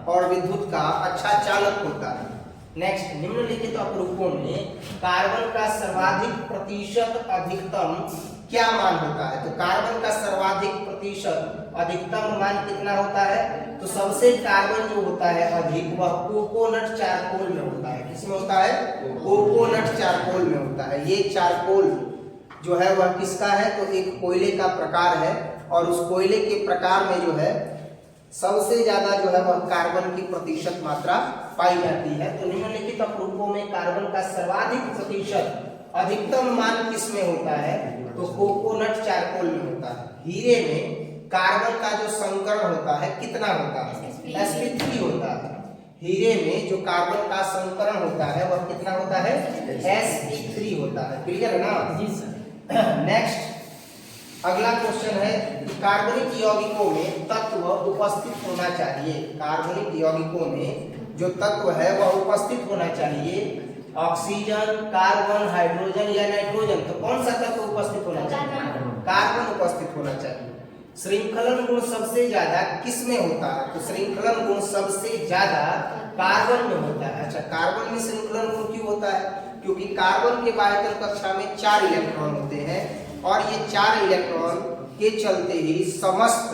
और विद्युत का अच्छा चालक होता है। नेक्स्ट, निम्नलिखित अपरूपों में कार्बन का सर्वाधिक प्रतिशत अधिकतम क्या मान होता है, तो कार्बन का सर्वाधिक प्रतिशत अधिकतम मान कितना होता है, तो सबसे कार्बन जो होता है अधिक वह कोकोनट चारकोल में होता है। किसमें होता है, कोकोनट चारकोल में होता है। ये चारकोल जो है वह किसका है, तो एक कोयले का प्रकार है और उस कोयले के प्रकार में जो है सबसे ज्यादा जो है वह कार्बन की प्रतिशत मात्रा पाई जाती है। तो निम्नलिखित अपरूपों में कार्बन का सर्वाधिक प्रतिशत अधिकतम मान किसमें होता है, तो कोकोनट चारकोल में होता है। हीरे में कार्बन का जो संकरण होता है कितना होता है, sp3 होता है। हीरे में जो कार्बन का संकरण होता है वह कितना होता है, sp3 होता है। क्लियर है ना जी सर। नेक्स्ट, अगला क्वेश्चन है कि कार्बनिक यौगिकों में तत्व उपस्थित होना चाहिए। कार्बनिक यौगिकों में जो तत्व है वह उपस्थित होना चाहिए ऑक्सीजन, कार्बन, हाइड्रोजन या नाइट्रोजन, तो कौन सा तत्व उपस्थित होना चाहिए? कार्बन उपस्थित होना चाहिए। श्रृंखलन गुण सबसे ज्यादा किस में होता है? तो श्रृंखलन गुण सबसे ज्यादा कार्बन में होता है। अच्छा, कार्बन में श्रृंखलन गुण क्यों होता है? क्योंकि कार्बन के बाह्यतल कक्षा में 4 इलेक्ट्रॉन होते हैं और ये 4 इलेक्ट्रॉन के चलते ही समस्त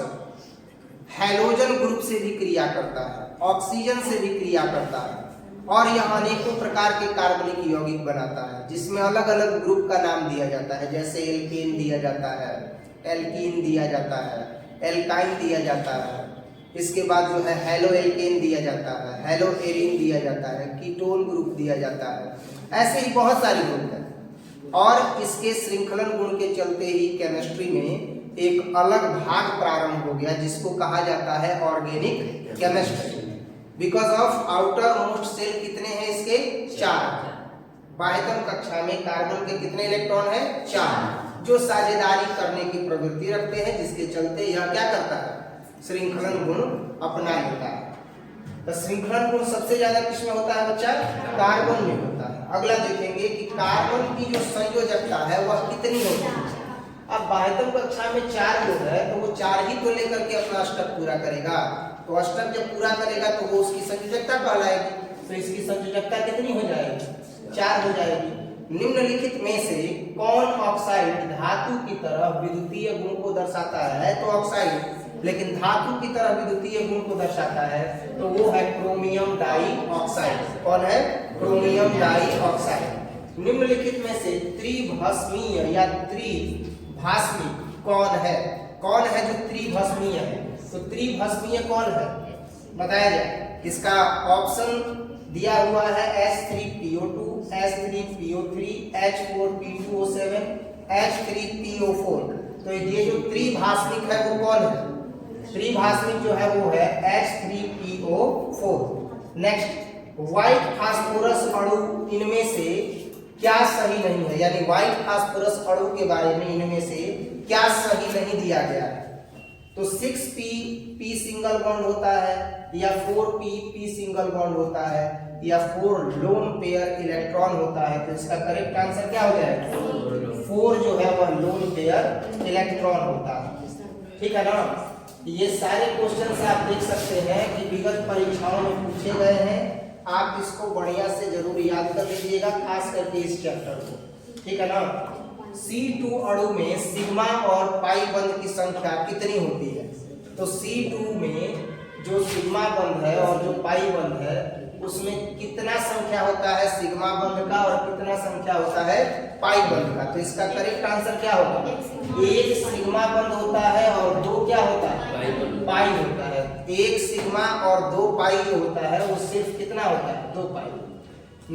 हैलोजन ग्रुप से भी क्रिया करता है, ऑक्सीजन से भी क्रिया करता है और यह अनेकों प्रकार के कार्बनिक यौगिक बनाता है, जिसमें अलग अलग ग्रुप का नाम दिया जाता है। जैसे एल्केन दिया जाता है, एल्कीन दिया जाता है, एल्काइन दिया जाता है, इसके बाद जो है हेलो एल्केन दिया जाता है, हेलो एरीन दिया जाता है, कीटोन ग्रुप दिया जाता है, ऐसे ही बहुत सारे ग्रुप हैं। और इसके श्रृंखलन गुण के चलते ही केमिस्ट्री में एक अलग भाग प्रारंभ हो गया जिसको कहा जाता है organic chemistry. Because of outer most shell कितने हैं इसके? 4। बाह्यतम कक्षा में कार्बन के कितने इलेक्ट्रॉन हैं? 4, जो साझेदारी करने की प्रवृत्ति रखते हैं, जिसके चलते यह क्या करता है? श्रृंखलन गुण अपना लेता है। तो श्रृंखलन गुण सबसे ज्यादा किसमें होता है बच्चा? कार्बन में होता है। अगला देखेंगे कि कार्बन की जो संयोजकता है वह कितनी होती है। अब बाह्यतम कक्षा में 4 लोग है तो वो 4 ही को लेकर के अपना अष्टक पूरा करेगा, तो अष्टक जब पूरा करेगा तो वो उसकी संयोजकता कहलाएगी। तो इसकी संयोजकता कितनी हो जाएगी? 4 हो जाएगी। निम्नलिखित में से कौन ऑक्साइड धातु की तरह विद्युतीय गुण को दर्शाता है? तो ऑक्साइड, लेकिन धातु की तरह विद्युतीय गुण को दर्शाता है तो वो है क्रोमियम डाइऑक्साइड। कौन है? Chromium dioxide. निम्नलिखित में से त्रिभस्मीय या त्रिभास्मिक कौन है? कौन है जो त्रिभस्मीय है? तो त्रिभस्मीय कौन है बताया जाए। इसका ऑप्शन दिया हुआ है H3PO2, H3PO3, H4P2O7, H3PO4। तो ये जो त्रिभास्मिक है वो कौन है? त्रिभास्मिक जो है वो है H3PO4। नेक्स्ट, व्हाइट फास्फोरस अणु इनमें से क्या सही नहीं है? यानी व्हाइट फास्फोरस अणु के बारे में इनमें से क्या सही नहीं दिया गया है? तो 6p p सिंगल बॉन्ड होता है या 4p p सिंगल बॉन्ड होता है या 4 लोन पेयर इलेक्ट्रॉन होता है। तो इसका करेक्ट आंसर क्या हो जाएगा? 4 जो है वह लोन पेयर इलेक्ट्रॉन होता है। ठीक है ना? ये सारे क्वेश्चन आप देख सकते हैं कि विगत परीक्षाओं में पूछे गए हैं। आप इसको बढ़िया से जरूर याद कर लीजिएगा, खास करके इस चैप्टर को। ठीक है ना? C2 अणु में सिग्मा और पाई बंध की संख्या कितनी होती है? तो C2 में जो सिग्मा बंध है और जो पाई बंध है उसमें कितना संख्या होता है सिग्मा बंध का और कितना संख्या होता है पाई बंध का? तो इसका करेक्ट आंसर क्या होगा? 1 सिग्मा बंध होता है और 2 क्या होता है? पाई होता है। 1 सिग्मा और 2 पाई जो होता है वो सिर्फ कितना होता है? 2 पाई।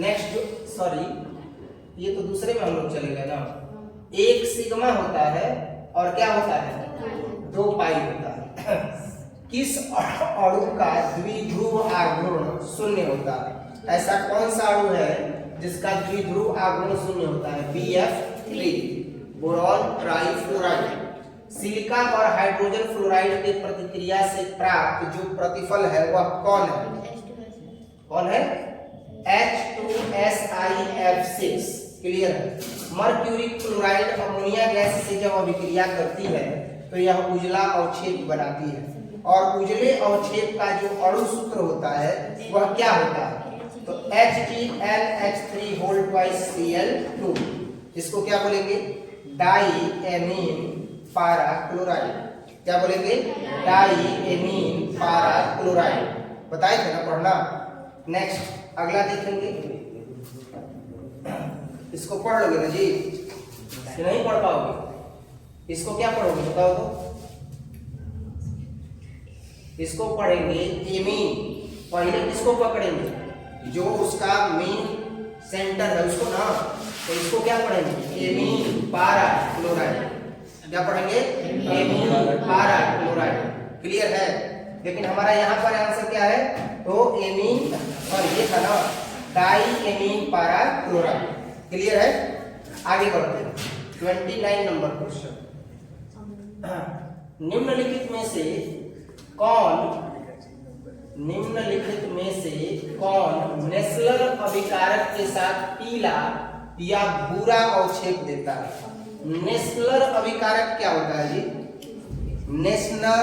नेक्स्ट, सॉरी ये तो दूसरे में हम लोग चले गए ना। 1 सिग्मा होता है और क्या होता है? 2 पाई होता है। किस अणु का द्विध्रुव आघूर्ण 0 होता है? ऐसा कौन सा अणु है जिसका द्विध्रुव आघूर्ण 0 होता है? BF3, boron trifluoride. सिलिका और हाइड्रोजन फ्लोराइड के प्रतिक्रिया से प्राप्त जो प्रतिफल है वह कौन है? कौन है? H2SiF6। क्लियर है? मर्क्यूरिक क्लोराइड अमोनिया गैस से जब अभिक्रिया करती है तो यह उजला अवक्षेप बनाती है और उजले अवक्षेप का जो अणु सूत्र होता है वह क्या होता है? तो HgNH3 इसको क्या बोलेंगे? डाईएमीन पारा क्लोराइड। क्या बोलेंगे? डाईएमीन पारा क्लोराइड। बताए थे ना पढ़ना। नेक्स्ट, अगला देखेंगे। इसको पढ़ लोगे ना जी? नहीं पढ़ पाओगे? इसको क्या पढ़ोगे बताओ तो? इसको पढ़ेंगे एमीन। पहले किसको पकड़ेंगे? जो उसका मेन सेंटर है उसको ना। तो इसको क्या पढ़ेंगे? एमीन पारा क्लोराइड। क्या पढ़ेंगे? एमीन पारा क्लोराइड। क्लियर है? लेकिन हमारा यहाँ पर आंसर क्या है? तो एमीन, और ये था ना डाईएमीन पारा क्लोराइड। क्लियर है? आगे बढ़ते हैं। 29 नंबर क्वेश्चन। निम्नलिखित में से कौन निम्नलिखित में से कौन नेस्लर अभिकारक के साथ पीला या भूरा अवक्षेप देता है? नेस्लर अभिकारक क्या होता है जी? नेशनल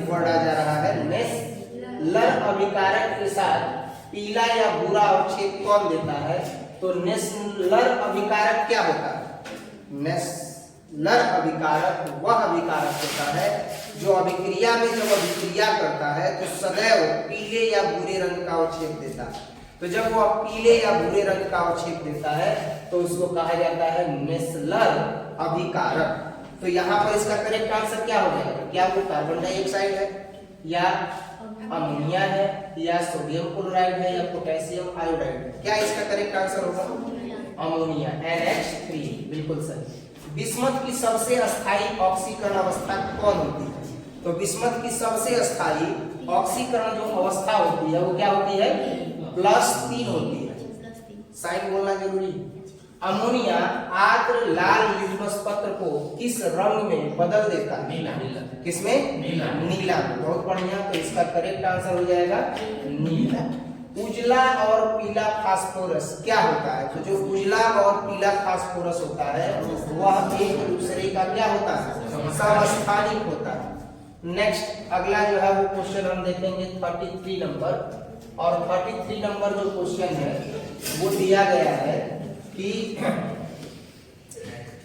वर्ड आ जा रहा है। नेस्लर अभिकारक के साथ पीला या भूरा अवक्षेप कौन देता है? तो नेस्लर अभिकारक क्या होता है? नेस्लर अभिकारक वह अभिकारक होता है जो अभिक्रिया में जब अभिक्रिया करता है तो सदैव पीले या भूरे रंग का अवक्षेप देता है। तो जब वो पीले या भूरे रंग का अवक्षेप देता है तो उसको कहा जाता है नेस्लर अभिकारक। तो यहाँ पर इसका करेक्ट आंसर क्या हो जाएगा? क्या वो कार्बन डाइऑक्साइड है या अमोनिया है या सोडियम क्लोराइड है या पोटेशियम आयोडाइड है? क्या इसका करेक्ट आंसर होगा? अमोनिया, NH3, बिल्कुल सही। बिस्मथ की सबसे अस्थायी ऑक्सीकरण अवस्था कौन होती है? तो बिस्मथ की सबसे अस्थायी ऑक्सीकरण जो अवस्था होती है वो क्या होती है? +3 होती है। साइन बोलना जरूरी। अमोनिया आर्द्र लाल लिटमस पत्र को किस रंग में बदल देता है? नीला। किसमें? नीला। बहुत बढ़िया। तो इसका करेक्ट आंसर हो जाएगा नीला। उजला और पीला फास्फोरस क्या होता है? तो जो उजला और पीला फास्फोरस होता है वह एक दूसरे का क्या होता है? समस्थानिक होता है। नेक्स्ट अगला जो है वो क्वेश्चन हम देखेंगे 33 नंबर। और 33 नंबर जो क्वेश्चन है वो दिया गया है कि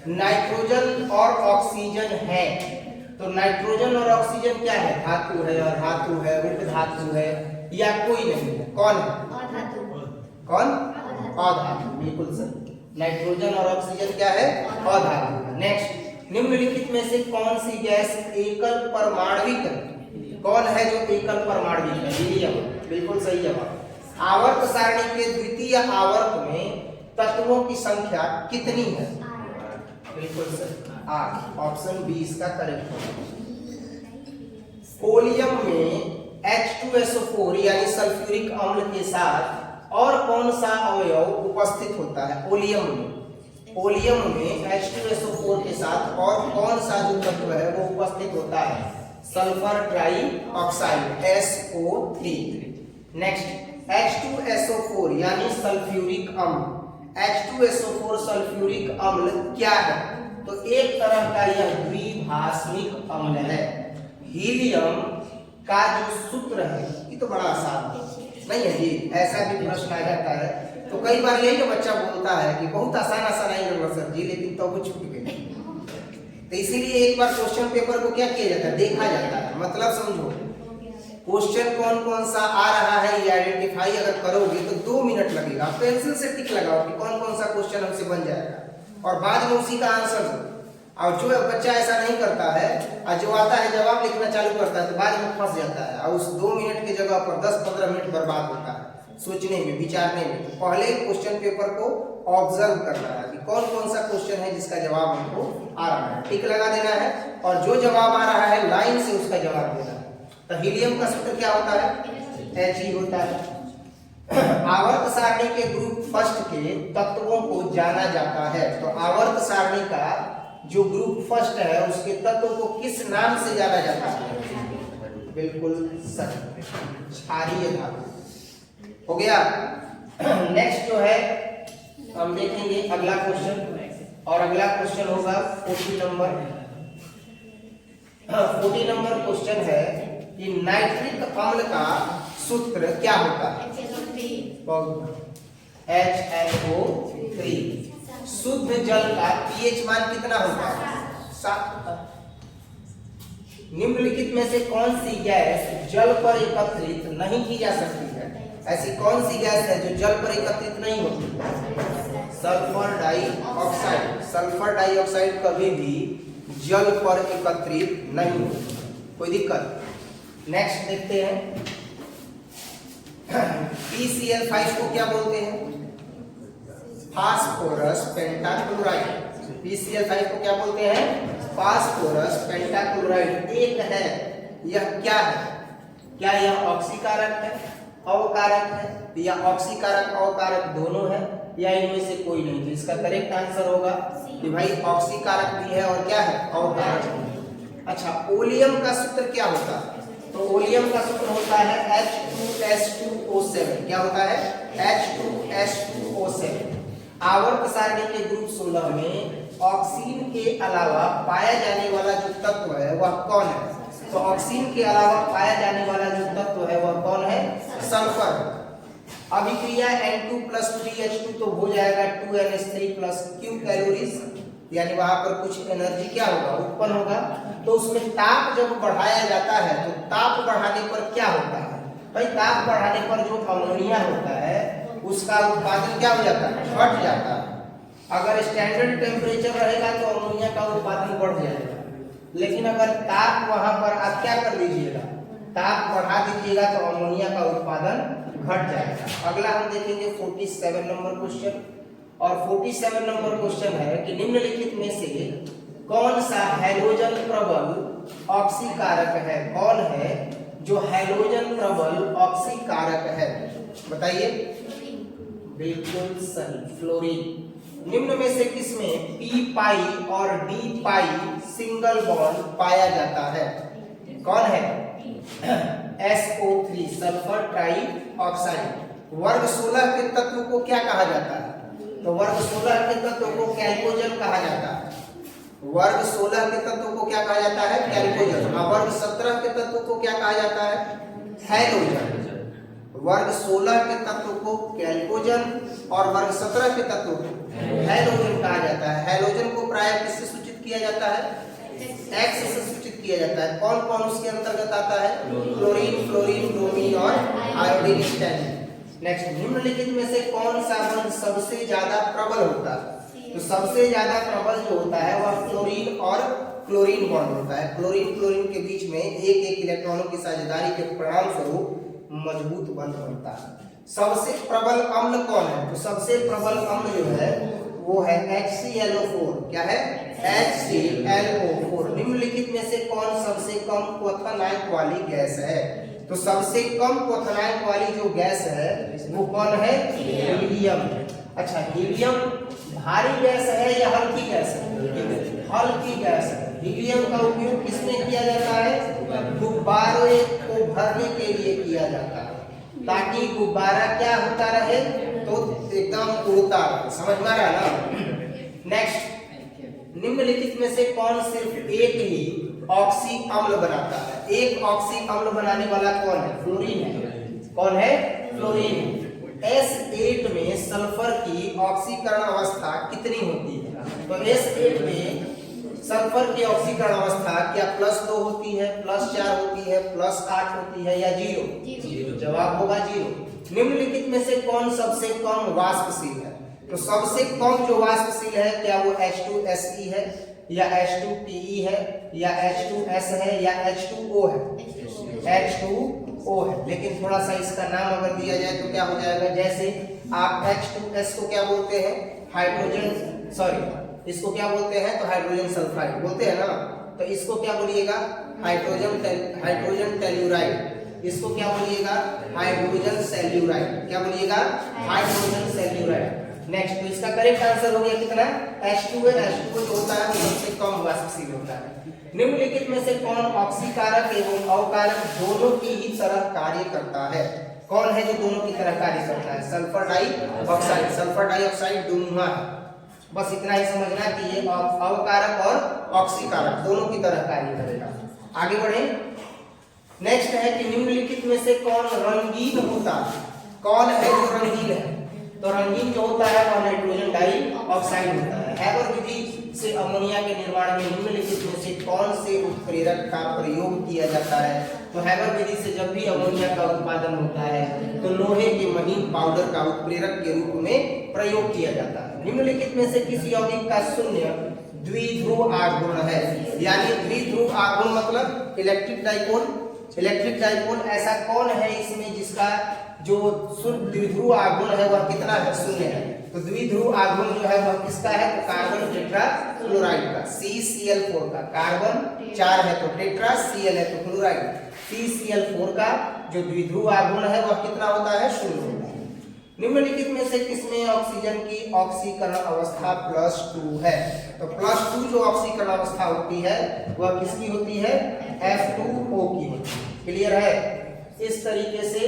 नाइट्रोजन और ऑक्सीजन है। तो नाइट्रोजन और ऑक्सीजन क्या है? धातु है, और धातु है, विट धातु है या कोई नहीं है? कौन है? कौन? अधातु। बिल्कुल सही। नाइट्रोजन और ऑक्सीजन क्या है? अधातु। नेक्स्ट, निम्नलिखित में से कौन सी गैस एकल परमाणविक है? कौन है जो एकल परमाणविक है? हीलियम। बिल्कुल सही जवाब। आवर्त सारणी के द्वितीय आवर्त में तत्वों की संख्या कितनी है? बिल्कुल सही, 8। ऑप्शन बी इसका करेक्ट होगा। कोलियम में H2SO4 यानी सल्फ्यूरिक अम्ल के साथ और कौन सा अवयव उपस्थित होता है? ओलियम में H2SO4 के साथ और कौन सा जो तत्व है वो उपस्थित होता है? Sulphur trioxide, SO3। Next, H2SO4 यानी सल्फ्यूरिक अम्ल, H2SO4 सल्फ्यूरिक अम्ल क्या है? तो एक तरह का यह द्विभाषिक अम्ल है। हीलियम का जो सूत्र है ये तो बड़ा आसान नहीं है जी, ऐसा भी प्रश्न आ जाता है। तो कई बार यही तो बच्चा बोलता है कि बहुत आसान नहीं लगा सर जी, लेकिन तो वो छूट गई। तो इसीलिए एक बार क्वेश्चन पेपर को क्या किया जाता है? देखा जाता है। मतलब समझो, क्वेश्चन कौन कौन सा आ रहा है ये आइडेंटिफाई अगर करोगे तो 2 मिनट लगेगा। पेंसिल से टिक लगाओ कि कौन कौन सा क्वेश्चन हमसे बन जाएगा और बाद में उसी का आंसर दो। और जो बच्चा ऐसा नहीं करता है और जो आता है जवाब लिखना चालू करता है तो बाद में फंस जाता है और उस 2 मिनट की जगह पर 10-15 मिनट बर्बाद होता है सोचने में, विचारने में। तो पहले क्वेश्चन पेपर को ऑब्जर्व करना है कि कौन कौन सा क्वेश्चन है जिसका जवाब हमको आ रहा है, टिक लगा देना है और जो जवाब आ रहा है लाइन से उसका जवाब देना है। तो हीलियम का सूत्र क्या होता है? He होता है। आवर्त सारणी के ग्रुप फर्स्ट के तत्वों को जाना जाता है। तो आवर्त सारणी का जो ग्रुप फर्स्ट है उसके तत्वों को किस नाम से जाना जाता है? बिल्कुल सही, क्षारीय धातु। हो गया। नेक्स्ट जो है हम देखेंगे अगला क्वेश्चन, और अगला क्वेश्चन होगा 40 नंबर। 40 नंबर क्वेश्चन है कि नाइट्रिक अम्ल का सूत्र क्या होता है? HNO3। शुद्ध जल का pH मान कितना होता है? 7 होता है। निम्नलिखित में से कौन सी गैस जल पर एकत्रित नहीं की जा सकती है? ऐसी कौन सी गैस है जो जल पर एकत्रित नहीं होती? Sulphur dioxide. सल्फर डाइऑक्साइड कभी भी जल पर एकत्रित नहीं होती। कोई दिक्कत? नेक्स्ट देखते हैं, PCl5 को क्या बोलते हैं? Phosphorus pentachloride. PCl5 को क्या बोलते हैं? Phosphorus pentachloride. एक है, यह क्या है? क्या यह ऑक्सीकारक है, अवकारक है? या ऑक्सीकारक अवकारक दोनों है? या इनमें से कोई नहीं। तो इसका करेक्ट आंसर होगा कि भाई ऑक्सी कारक भी है और क्या है अवकारक भी है। अच्छा, ओलियम का सूत्र क्या होता है? तो ओलियम का सूत्र होता है H2S2O7। क्या होता है? H2S2O7। आवर्त सारणी के ग्रुप 16 में ऑक्सीन के अलावा पाया जाने वाला जो तत्व है वह कौन है? तो ऑक्सीन के अलावा पाया जाने वाला जो तत्व है वह कौन है? सल्फर। अभिक्रिया N2+3H2 तो हो जाएगा 2NH3+ Q कैलोरीज, यानी वहां पर कुछ एनर्जी क्या होगा? उत्पन्न होगा। तो उसमें ताप जब बढ़ाया जाता है तो ताप बढ़ाने पर क्या होता है? भाई ताप बढ़ाने पर जो अमोनिया होता है उसका उत्पादन क्या हो जाता है? घट जाता है। अगर स्टैंडर्ड टेम्परेचर रहेगा तो अमोनिया का उत्पादन बढ़ जाएगा, लेकिन अगर ताप वहां पर आप क्या कर दीजिएगा? ताप बढ़ा दीजिएगा तो अमोनिया का उत्पादन घट जाएगा। अगला हम देखेंगे 47 नंबर क्वेश्चन। और 47 नंबर क्वेश्चन है कि निम्नलिखित में से कौन सा हैलोजन प्रबल ऑक्सीकारक है? कौन है जो हैलोजन प्रबल ऑक्सीकारक है? बताइए। बिल्कुल सही, फ्लोरीन। निम्न में से किसमें P पाई और D पाई सिंगल बॉन्ड पाया जाता है? कौन है? SO3 sulphur try oxide. वर्ग 16 के तत्व को क्या कहा जाता है? तो वर्ग 16 के तत्व को कैल्कोजन कहा जाता है। वर्ग 16 के तत्व को क्या कहा जाता है? कैल्कोजन। और वर्ग 17 के तत्व को क्या कहा जाता है? हैलोजन। वर्ग 16 के तत्व को कैल्कोजन और वर्ग 17 के तत्व को हैलोजन कहा जाता है। हैलोजन को प्रायः किससे सूचित किया जाता है? X से सूचित किया जाता है। कौन कौन उसके अंतर्गत आता है? क्लोरीन, फ्लोरीन, ब्रोमीन और आयोडीन, स्टैंडर्ड। नेक्स्ट, निम्नलिखित में से कौन सा बंध सबसे ज्यादा प्रबल होता है? तो सबसे ज्यादा प्रबल जो होता है वह फ्लोरीन और क्लोरीन बॉन्ड होता है। क्लोरीन क्लोरीन के बीच में एक एक इलेक्ट्रॉनों की साझेदारी के परिणाम स्वरूप मजबूत बंध बनता है। सबसे प्रबल अम्ल कौन है? तो सबसे प्रबल अम्ल जो है वो है HClO4। क्या है? HClO4। निम्नलिखित में से कौन सबसे कम क्वथनांक वाली गैस है? तो सबसे कम क्वथनांक वाली जो गैस है वो कौन है? हीलियम। अच्छा, हीलियम भारी गैस है या हल्की गैस है? हल्की गैस है। हीलियम का उपयोग किसमें किया जाता है? गुब्बारे को भरने के लिए किया जाता है, ताकि गुब्बारा क्या होता रहे? तो एकदम उड़ता रहे। समझ में आ रहा है ना? नेक्स्ट, निम्नलिखित में से कौन सिर्फ एक ही ऑक्सी अम्ल बनाता है? एक ऑक्सी अम्ल बनाने वाला कौन है? फ्लोरीन है। कौन है? फ्लोरीन। S8 में सल्फर की ऑक्सीकरण अवस्था कितनी होती है? तो S8 में सल्फर की ऑक्सीकरण अवस्था क्या +2 होती है, +4 होती है, +8 होती है या 0? जवाब होगा 0। निम्नलिखित में से कौन सबसे कम वाष्पशील है? तो सबसे कम जो वाष्पशील है क्या वो H2Se है या H2Pe है या H2S है या H2O है? H2O है। लेकिन थोड़ा सा इसका नाम अगर दिया जाए तो क्या हो जाएगा? जैसे आप H2S को क्या बोलते हैं? हाइड्रोजन, सॉरी, इसको क्या बोलते हैं? तो हाइड्रोजन सल्फाइड बोलते हैं ना। तो इसको क्या बोलिएगा? Hydrogen telluride. इसको क्या बोलिएगा? हाइड्रोजन सेल्यूराइड। क्या बोलिएगा? हाइड्रोजन सेल्यूराइड। नेक्स्ट, तो इसका करेक्ट आंसर हो गया कितना? H2O। H2O जो होता है वो सबसे कम वाष्पशील होता है। निम्नलिखित में से कौन ऑक्सीकारक एवं अवकारक दोनों की ही तरह कार्य करता है? कौन है जो दोनों की तरह कार्य करता है? Sulphur dioxide. सल्फर डाइऑक्साइड दोनों है। बस इतना ही समझना कि ये अवकारक और ऑक्सीकारक दोनों की तरह कार्य करेगा। आगे बढ़े। नेक्स्ट है कि निम्नलिखित में से कौन रंगीन होता है? कौन है जो रंगीन है? तो रंगीन जो होता है वह नाइट्रोजन डाइऑक्साइड होता है। हैबर विधि से अमोनिया के निर्माण में निम्नलिखित में से कौन से उत्प्रेरक का प्रयोग किया जाता है? तो हैबर विधि से जब भी अमोनिया का उत्पादन होता है तो लोहे के महीन पाउडर का उत्प्रेरक के रूप में प्रयोग किया जाता है। निम्नलिखित में से किस यौगिक का शून्य द्विध्रुव आघूर्ण है? यानी द्विध्रुव आघूर्ण मतलब इलेक्ट्रिक डाइपोल। इलेक्ट्रिक डाइपोल ऐसा कौन है इसमें जिसका जो शुद्ध द्विध्रुव आघूर्ण है वह कितना है? 0 है। तो द्विध्रुव आघूर्ण जो है वह किसका है? तो कार्बन टेट्राक्लोराइड का, CCl4 का। कार्बन 4 है तो टेट्रा, Cl है तो क्लोराइड। CCl4 का जो द्विध्रुव आघूर्ण है वह कितना होता है? 0 होता है। निम्नलिखित में से किसमें ऑक्सीजन की ऑक्सीकरण अवस्था +2 है? तो +2 जो ऑक्सीकरण अवस्था होती है वह किसकी होती है? F2O की होती है। क्लियर है? इस तरीके से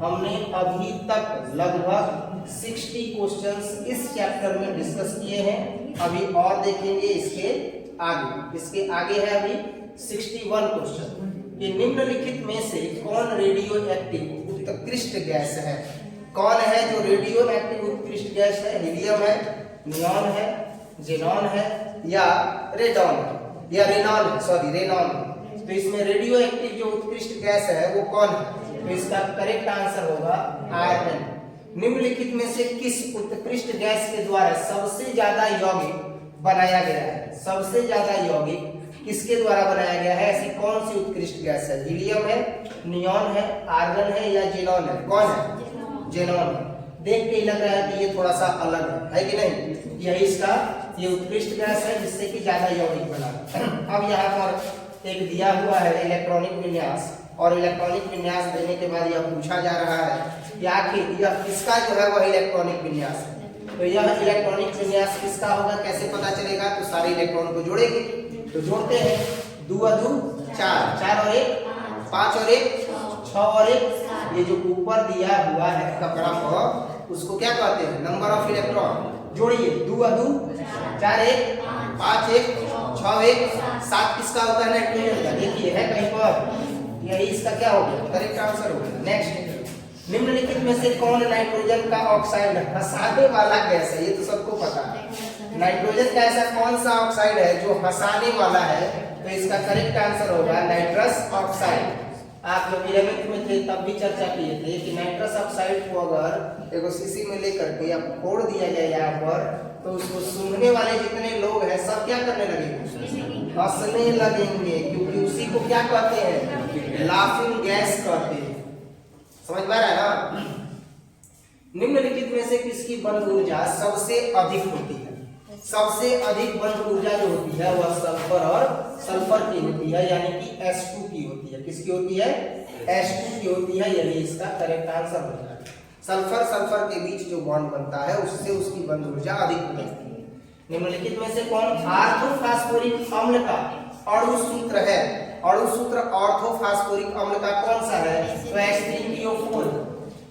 हमने अभी तक लगभग 60 क्वेश्चंस इस चैप्टर में डिस्कस किए हैं। अभी और देखेंगे इसके आगे है अभी 61 क्वेश्चन कि निम्नलिखित में से कौन रेडियो एक्टिव उत्कृष्ट गैस है? कौन है जो रेडियो एक्टिव उत्कृष्ट गैस है? हीलियम है, नियॉन है, जेनॉन है या रेडॉन है या रेनॉन है, सॉरी रेनॉन है। तो इसमें रेडियो एक्टिव जो उत्कृष्ट गैस है वो कौन है? तो इसका करेक्ट आंसर होगा आर्गन। निम्नलिखित में से किस उत्कृष्ट गैस के द्वारा सबसे ज्यादा यौगिक बनाया गया है? सबसे ज्यादा यौगिक किसके द्वारा बनाया गया है? ऐसी कौन सी उत्कृष्ट गैस है? हीलियम है, नियॉन है, आर्गन है या जेनॉन है? कौन है? जेनॉन। देख के ही लग रहा है कि ये थोड़ा सा अलग है कि नहीं? यही इसका ये उत्कृष्ट गैस है जिससे कि ज्यादा यौगिक बना। अब यहाँ पर एक दिया हुआ है इलेक्ट्रॉनिक विन्यास, और इलेक्ट्रॉनिक विन्यास देने के बाद यह पूछा जा रहा है कि आखिर यह किसका जो है वह इलेक्ट्रॉनिक विन्यास है। तो यह इलेक्ट्रॉनिक विन्यास किसका होगा, कैसे पता चलेगा? तो सारे इलेक्ट्रॉन को जोड़ेंगे। तो जोड़ते हैं, 2 और 2 4, 4 और 1 5 और 1 6 और 1। ये जो ऊपर दिया हुआ है कपड़ा पर उसको क्या कहते हैं? Number of electron. जोड़िए, 2 और 2 4 1 5 1 6 1 7 किसका होता है? नाइट्रोजन का। देखिए है कहीं पर, यही इसका क्या होगा? करेक्ट आंसर होगा। नेक्स्ट, निम्नलिखित में से कौन नाइट्रोजन का ऑक्साइड हंसाने वाला गैस है? ये तो सबको पता है। नाइट्रोजन का ऐसा कौन सा ऑक्साइड है जो हंसाने वाला है? तो इसका करेक्ट आंसर होगा नाइट्रस ऑक्साइड। आप जब 11th में थे तब भी चर्चा किए थे कि नाइट्रस ऑक्साइड को अगर एक शीशी में लेकर के या फोड़ दिया जाए यहाँ पर, तो उसको सूंघने वाले जितने लोग हैं सब क्या करने लगेंगे? हंसने लगेंगे, क्योंकि उसी को क्या कहते हैं? लाफिंग गैस कहते हैं। समझ में आ रहा है ना? निम्नलिखित में से किसकी बंध ऊर्जा सबसे अधिक होती है? सबसे अधिक बंध ऊर्जा जो होती है वह सल्फर और सल्फर की होती है, यानी कि H2 की होती है। किसकी होती है? H2 की होती है। यही इसका करेक्ट आंसर होगा। सल्फर सल्फर के बीच जो बॉन्ड बनता है उससे उसकी बंध ऊर्जा अधिक होती है। निम्नलिखित में से कौन ऑर्थोफॉस्फोरिक अम्ल का अणु सूत्र है? अणु सूत्र ऑर्थोफॉस्फोरिक अम्ल का कौन सा है? तो H3PO4।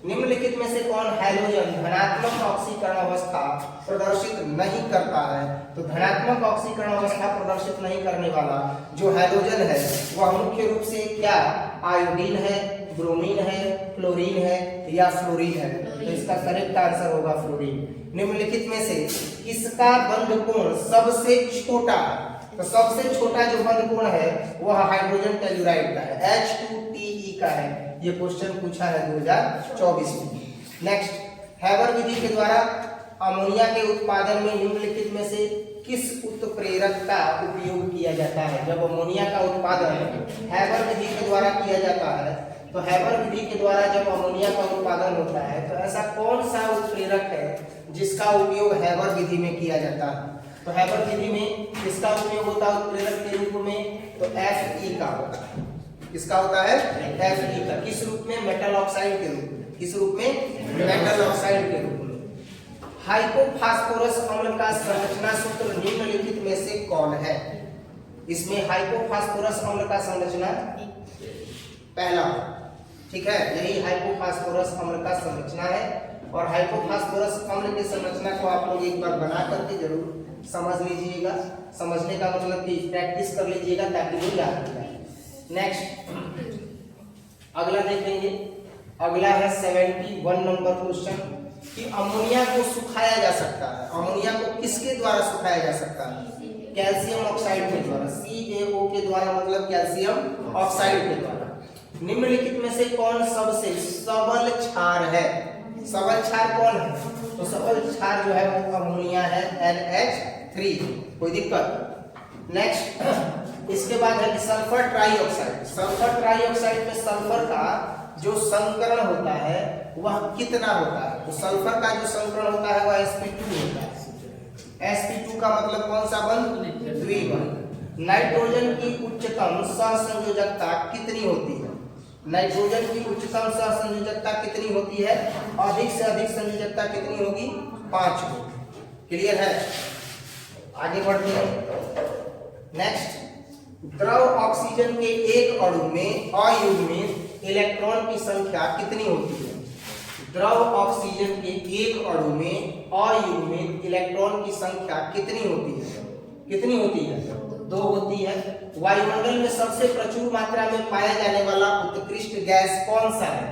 निम्नलिखित में से कौन हैलोजन धनात्मक ऑक्सीकरण अवस्था प्रदर्शित नहीं करता है? तो धनात्मक ऑक्सीकरण अवस्था प्रदर्शित नहीं करने वाला जो हैलोजन है वह मुख्य रूप से क्या? आयोडीन है, ब्रोमीन है, क्लोरीन है या फ्लोरीन है? तो इसका करेक्ट आंसर होगा फ्लोरीन। निम्नलिखित में से किसका बंध कोण सबसे छोटा? तो सबसे छोटा जो बंध कोण है वह हाइड्रोजन टेलुराइड का है, H2TE का है। ये क्वेश्चन पूछा है 2024 में। नेक्स्ट, हैबर विधि के द्वारा अमोनिया के उत्पादन में निम्नलिखित में से किस उत्प्रेरक का उपयोग किया जाता है? जब अमोनिया का उत्पादन हैबर विधि के द्वारा किया जाता है, तो हैबर विधि के द्वारा जब अमोनिया का उत्पादन होता है तो ऐसा कौन सा उत्प्रेरक है जिसका उपयोग हैबर विधि में किया जाता है? तो हैबर विधि में किसका उपयोग होता है उत्प्रेरक के रूप में? तो Fe का होता है। किसका होता है? Fe का। किस रूप में? मेटल ऑक्साइड के रूप में। किस रूप में? मेटल ऑक्साइड के रूप में। हाइपोफॉस्फोरस अम्ल का संरचना सूत्र निम्नलिखित में से कौन है? इसमें हाइपोफॉस्फोरस अम्ल का संरचना पहला, ठीक है, यही हाइपोफॉस्फोरस अम्ल का संरचना है। और हाइपोफॉस्फोरस अम्ल की संरचना को आप लोग एक बार बना करके जरूर समझ लीजिएगा। समझने का मतलब कि प्रैक्टिस कर लीजिएगा ताकि वो याद हो जाए। नेक्स्ट, अगला देखेंगे। अगला है 71 नंबर क्वेश्चन कि अमोनिया को सुखाया जा सकता है। अमोनिया को किसके द्वारा सुखाया जा सकता है? कैल्शियम ऑक्साइड के द्वारा। CaO के द्वारा, मतलब कैल्शियम ऑक्साइड के द्वारा। निम्नलिखित में से कौन सबसे सबल क्षार है? सबल क्षार कौन है? तो सबल क्षार जो है वो अमोनिया है, NH3। कोई दिक्कत? नेक्स्ट, इसके बाद है कि सल्फर ट्राइऑक्साइड। सल्फर ट्राइऑक्साइड में सल्फर का जो संकरण होता है वह कितना होता है? तो सल्फर का जो संकरण होता है वह sp2 होता है। sp2 का मतलब कौन सा बंध? द्विबंध। नाइट्रोजन की उच्चतम सहसंयोजकता कितनी होती है? नाइट्रोजन की उच्चतम सहसंयोजकता कितनी होती है? अधिक से अधिक संयोजकता कितनी होगी? 5 होगी। क्लियर है? आगे बढ़ते हैं। नेक्स्ट, द्रव ऑक्सीजन के एक अणु में अयुग्मित इलेक्ट्रॉन की संख्या कितनी होती है? द्रव ऑक्सीजन के एक अणु में अयुग्मित इलेक्ट्रॉन की संख्या कितनी होती है? कितनी होती है? 2 होती है। वायुमंडल में सबसे प्रचुर मात्रा में पाया जाने वाला उत्कृष्ट गैस कौन सा है?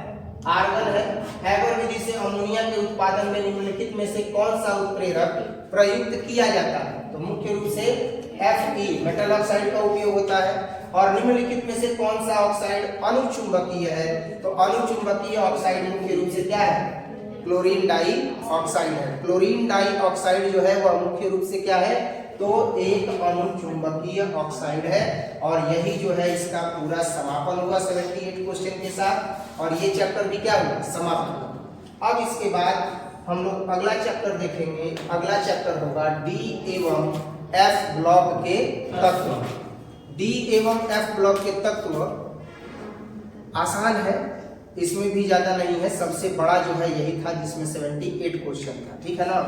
आर्गन है। हैबर विधि से अमोनिया के उत्पादन में निम्नलिखित में से कौन सा उत्प्रेरक प्रयुक्त किया जाता है? तो मुख्य रूप से Fe मेटल ऑक्साइड का उपयोग होता है। और निम्नलिखित में से कौन सा ऑक्साइड अनुचुंबकीय है? तो अनुचुंबकीय ऑक्साइड मुख्य रूप से क्या है? क्लोरीन डाई ऑक्साइड है। क्लोरीन डाई ऑक्साइड जो है वह मुख्य रूप से क्या है? तो एक अनुचुंबकीय ऑक्साइड है। और यही जो है इसका पूरा समापन हुआ 78 क्वेश्चन के साथ। और ये चैप्टर भी क्या हुआ? समाप्त हुआ। अब इसके बाद हम लोग अगला चैप्टर देखेंगे। अगला चैप्टर होगा डी एवं एफ ब्लॉक के तत्व। डी एवं एफ ब्लॉक के तत्व आसान है, इसमें भी ज्यादा नहीं है। सबसे बड़ा जो है यही था जिसमें 78 क्वेश्चन था, ठीक है ना।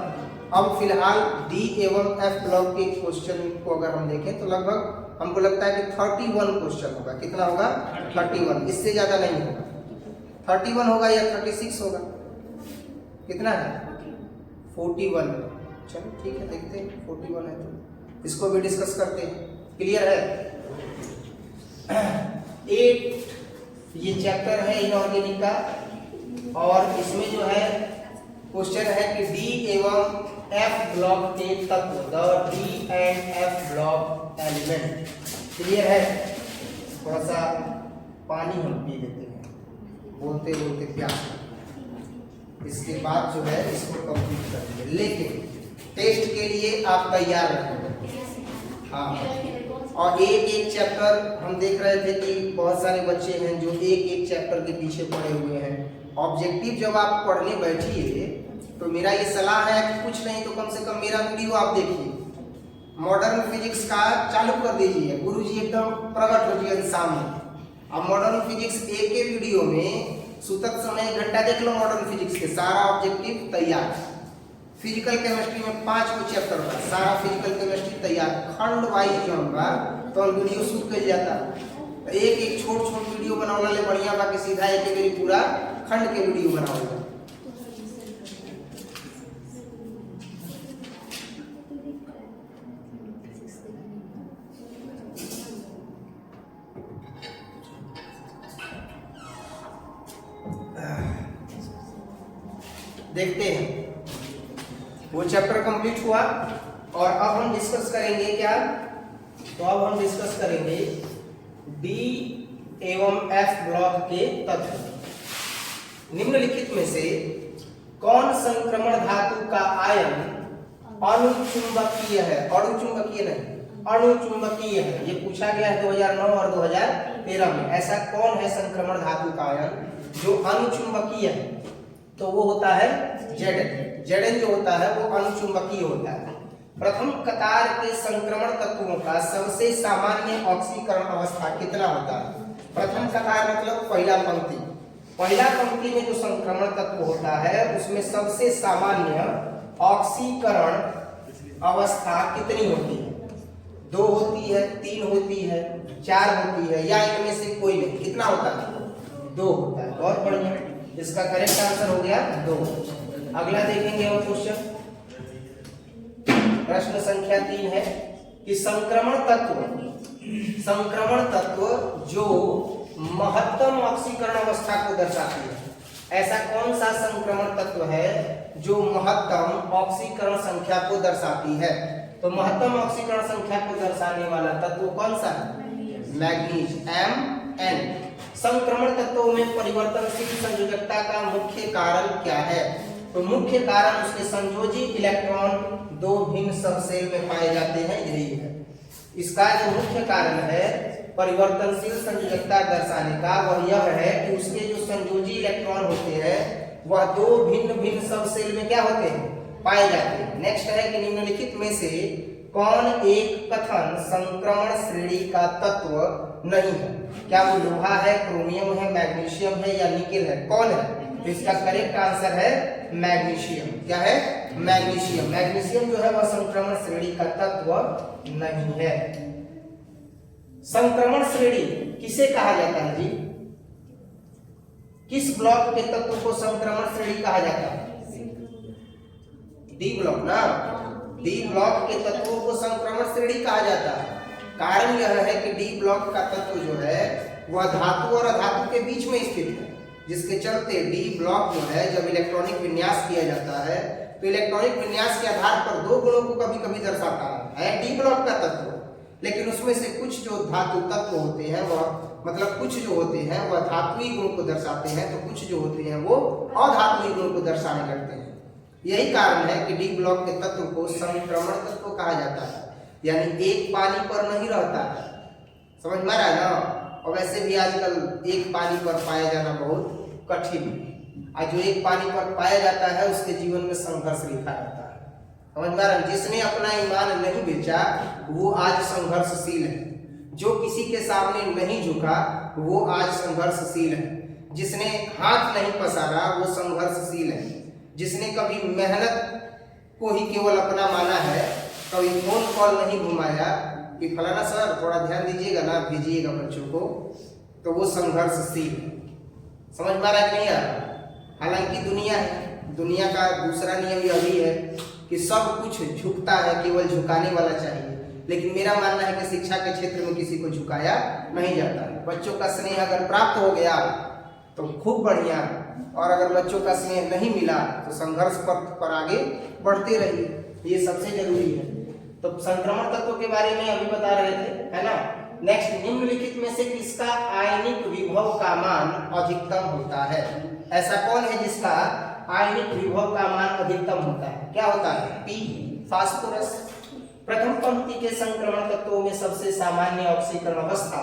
अब फिलहाल डी एवं एफ ब्लॉक के क्वेश्चन को अगर हम देखें तो लगभग हमको लगता है कि 31 क्वेश्चन होगा। कितना होगा? 31, इससे ज्यादा नहीं होगा। 31 होगा या 36 होगा? कितना है? 41। चलो ठीक है, देखते हैं 41 है तो इसको भी डिस्कस करते हैं। क्लियर है? 8 ये चैप्टर है इनऑर्गेनिक का। और इसमें जो है क्वेश्चन है कि डी एवं एफ ब्लॉक के तत्व, the D and F block element. Clear है? थोड़ा सा पानी हम पी लेते हैं, बोलते बोलते प्यास। इसके बाद जो है इसको कंप्लीट करेंगे, लेकिन टेस्ट के लिए आप तैयार रहेंगे। हाँ, और एक चैप्टर हम देख रहे थे कि बहुत सारे बच्चे हैं जो एक चैप्टर के पीछे पड़े हुए हैं। ऑब्जेक्टिव जब आप पढ़ने बैठिए तो मेरा ये सलाह है कि कुछ नहीं तो कम से कम मेरा वीडियो आप देखिए। मॉडर्न फिजिक्स का चालू कर दीजिए, गुरुजी एकदम प्रकट हो जाइए सामने। अब मॉडर्न फिजिक्स एक वीडियो में सुतक समय 1 घंटा देख लो मॉडर्न फिजिक्स के, सारा ऑब्जेक्टिव तैयार। फिजिकल केमिस्ट्री में 5 को चैप्टर का सारा फिजिकल केमिस्ट्री तैयार, खंड वाइज जो होगा तो वीडियो शूट कर जाता। एक छोट वीडियो बनाने ले बढ़िया बा कि सीधा एक पूरा खंड के वीडियो बनाओगे। देखते हैं, वो चैप्टर कंप्लीट हुआ। और अब हम डिस्कस करेंगे क्या? तो अब हम डिस्कस करेंगे डी एवं एफ ब्लॉक के तत्व। निम्नलिखित में से कौन संक्रमण धातु का आयन अनुचुंबकीय है? अणुचुंबकीय नहीं, अणुचुंबकीय है। ये पूछा गया है 2009 और 2013 में। ऐसा कौन है संक्रमण धातु का आयन जो अनुचुंबकीय है? तो वो होता है Zn जो होता है वो अनुचुंबकीय होता है। प्रथम कतार के संक्रमण तत्वों का सबसे सामान्य ऑक्सीकरण अवस्था कितना होता है? प्रथम कतार मतलब पहला पंक्ति। पहला पंक्ति में जो संक्रमण तत्व होता है उसमें सबसे सामान्य ऑक्सीकरण अवस्था कितनी होती है? 2 होती है, 3 होती है, 4 होती है, या इनमें से कोई नहीं? कितना होता है? 2 होता है। बहुत बढ़िया, इसका करेक्ट आंसर हो गया 2। अगला देखेंगे हम क्वेश्चन। प्रश्न संख्या 3 है कि संक्रमण तत्व जो महत्तम ऑक्सीकरण अवस्था को दर्शाती है, ऐसा कौन सा संक्रमण तत्व है जो महत्तम ऑक्सीकरण संख्या को दर्शाती है? तो महत्तम ऑक्सीकरण संख्या को दर्शाने वाला तत्व कौन सा है? Manganese, Mn। संक्रमण तत्वों में परिवर्तनशील संयोजकता का मुख्य कारण क्या है? तो मुख्य कारण उसके संयोजी इलेक्ट्रॉन 2 भिन्न सबसेल में पाए जाते हैं, यही है इसका जो मुख्य कारण है परिवर्तनशील संयोजकता दर्शाने का। वह यह है कि उसके जो संयोजी इलेक्ट्रॉन होते हैं वह 2 भिन्न सबसेल में क्या होते हैं? पाए जाते हैं। नेक्स्ट है कि निम्नलिखित में से कौन एक कथन संक्रमण श्रेणी का तत्व नहीं है। क्या वो लोहा है, क्रोमियम है, मैग्नीशियम है या निकेल है? कौन है? तो इसका करेक्ट आंसर है मैग्नीशियम। क्या है? मैग्नीशियम। मैग्नीशियम जो है वह संक्रमण श्रेणी का तत्व नहीं है। संक्रमण श्रेणी किसे कहा जाता है जी? किस ब्लॉक के तत्व को संक्रमण श्रेणी कहा जाता है? डी ब्लॉक ना। डी ब्लॉक के तत्वों को संक्रमण श्रेणी कहा जाता है। कारण यह है कि डी ब्लॉक का तत्व जो है वह धातु और अधातु के बीच में स्थित है, जिसके चलते डी ब्लॉक जो है जब इलेक्ट्रॉनिक विन्यास किया जाता है तो इलेक्ट्रॉनिक विन्यास के आधार पर दो गुणों को कभी कभी दर्शाता है डी ब्लॉक का तत्व। लेकिन उसमें से कुछ जो धातु तत्व होते हैं वह मतलब कुछ जो होते हैं वह धात्विक गुण को दर्शाते हैं, तो कुछ जो होते हैं वो अधात्विक गुण को दर्शाने लगते हैं। यही कारण है कि डी ब्लॉक के तत्व को संक्रमण तत्व कहा जाता है, यानी एक पानी पर नहीं रहता है। समझ में आ रहा है ना? और वैसे भी आजकल एक पानी पर पाया जाना बहुत कठिन है। आज जो एक पानी पर पाया जाता है उसके जीवन में संघर्ष लिखा रहता है। समझ में आ रहा है? जिसने अपना ईमान नहीं बेचा वो आज संघर्षशील है। जो किसी के सामने नहीं झुका वो आज संघर्षशील है। जिसने हाथ नहीं पसारा वो संघर्षशील है। जिसने कभी मेहनत को ही केवल अपना माना है, कभी फोन कॉल नहीं घुमाया कि फलाना सर थोड़ा ध्यान दीजिएगा ना, भेजिएगा बच्चों को, तो वो संघर्षशील है। समझ में आ रहा है कि नहीं आ रहा? हालांकि दुनिया है, दुनिया का दूसरा नियम यह भी है कि सब कुछ झुकता है, केवल झुकाने वाला चाहिए। लेकिन मेरा मानना है कि शिक्षा के क्षेत्र में किसी को झुकाया नहीं जाता है। बच्चों का स्नेह अगर प्राप्त हो गया तो खूब बढ़िया, और अगर बच्चों का स्नेह नहीं मिला तो संघर्ष पथ पर आगे बढ़ते रहिए, ये सबसे जरूरी है। तो संक्रमण तत्व के बारे में अभी बता रहे थे, है ना? नेक्स्ट, निम्नलिखित में से किसका आयनिक विभव का मान अधिकतम होता है? ऐसा कौन है जिसका आयनिक विभव का मान अधिकतम होता है? क्या होता है? P, phosphorus. प्रथम पंक्ति के संक्रमण तत्वों में सबसे सामान्य ऑक्सीकरण अवस्था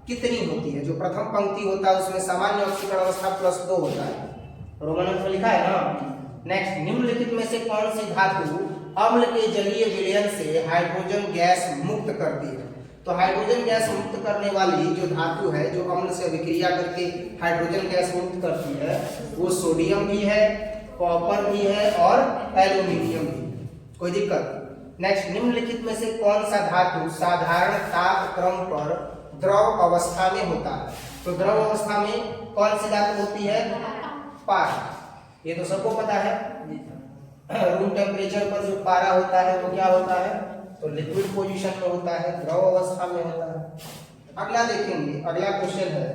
कितनी होती है? जो प्रथम पंक्ति होता है उसमें सामान्य ऑक्सीकरण अवस्था +2 होता है। रोमन अंक में लिखा है ना। नेक्स्ट, निम्नलिखित में से कौन सी धातु अम्ल के जलीय विलयन से हाइड्रोजन गैस मुक्त करती है? तो हाइड्रोजन गैस मुक्त करने वाली जो धातु है जो अम्ल से अभिक्रिया करके हाइड्रोजन गैस मुक्त करती है वो सोडियम भी है, कॉपर भी है और एल्यूमिनियम भी। कोई दिक्कत? नेक्स्ट, निम्नलिखित में से कौन सा धातु साधारण ताप क्रम पर द्रव अवस्था में होता है? तो द्रव अवस्था में कौन सी धातु होती है? पारा। ये तो सबको पता है। रूम टेम्परेचर पर जो पारा होता है वो क्या होता है? तो लिक्विड पोजीशन में होता है, द्रव अवस्था में होता है। अगला देखेंगे, अगला क्वेश्चन है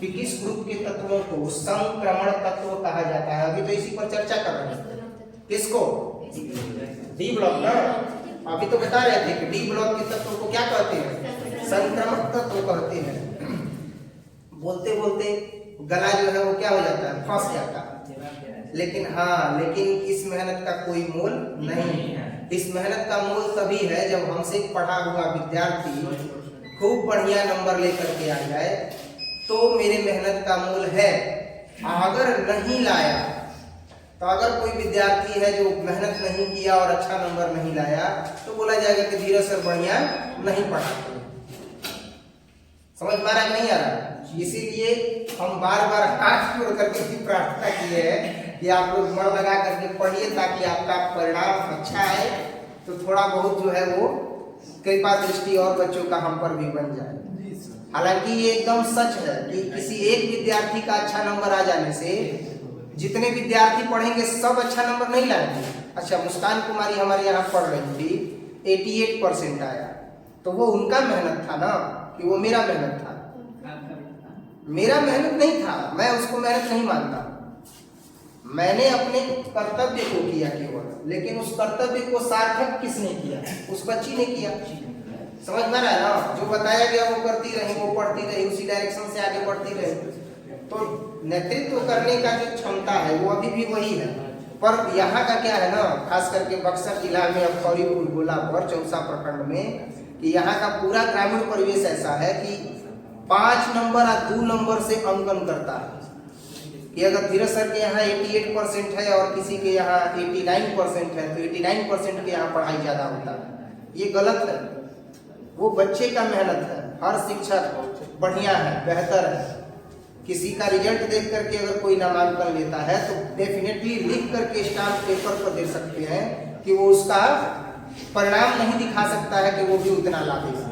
कि किस ग्रुप के तत्वों को संक्रमण तत्व कहा जाता है? अभी तो इसी पर चर्चा कर रहे हैं। किसको? डी ब्लॉक ना। अभी तो बता रहे थे कि डी ब्लॉक के तत्वों को क्या कहते हैं? संक्रमण तत्व कहते हैं। बोलते बोलते गला जो है वो क्या हो जाता है? फंस जाता है। लेकिन इस मेहनत का कोई मोल नहीं है। इस मेहनत का मोल तभी है जब हमसे पढ़ा हुआ विद्यार्थी खूब बढ़िया नंबर लेकर के आ जाए, तो मेरे मेहनत का मोल है। अगर नहीं लाया तो अगर कोई विद्यार्थी है जो मेहनत नहीं किया और अच्छा नंबर नहीं लाया तो बोला जाएगा कि धीरज सर बढ़िया नहीं पढ़ाते। समझ में आ रहा है नहीं आ रहा? इसीलिए हम बार बार हाथ जोड़ करके भी प्रार्थना किए हैं कि आप लोग मन लगा करके पढ़िए ताकि आपका परिणाम अच्छा आए, तो थोड़ा बहुत जो है वो कृपा दृष्टि और बच्चों का हम पर भी बन जाए। हालांकि ये एकदम सच है कि किसी एक विद्यार्थी का अच्छा नंबर आ जाने से जितने विद्यार्थी पढ़ेंगे सब अच्छा नंबर नहीं लाएंगे। अच्छा, मुस्कान कुमारी हमारे यहाँ पढ़ रही थी, 88% आया, तो वो उनका मेहनत था ना कि वो मेरा मेहनत था? मेरा मेहनत नहीं था, मैं उसको मेहनत नहीं मानता। मैंने अपने कर्तव्य को किया केवल, लेकिन उस कर्तव्य को सार्थक किसने किया? उस बच्ची ने किया। समझ में आ रहा है ना? जो बताया गया वो करती रही, वो पढ़ती रही, उसी डायरेक्शन से आगे बढ़ती रही। तो नेतृत्व करने का जो क्षमता है वो अभी भी वही है। पर यहाँ का क्या है ना, खास करके बक्सर जिला में अखौरीपुर गोला पर चौसा प्रखंड में, कि यहाँ का पूरा ग्रामीण परिवेश ऐसा है कि 5 नंबर या 2 नंबर से अंकन करता है। कि अगर धीरज सर के यहाँ 88% है और किसी के यहाँ 89% है तो 89% के यहाँ पढ़ाई ज्यादा होता है। ये गलत है। वो बच्चे का मेहनत है, हर शिक्षक बढ़िया है, बेहतर है। किसी का रिजल्ट देख करके अगर कोई नामांकन लेता है तो डेफिनेटली लिख करके स्टाम्प पेपर पर दे सकते हैं कि वो उसका परिणाम नहीं दिखा सकता है कि वो भी उतना ला देगा।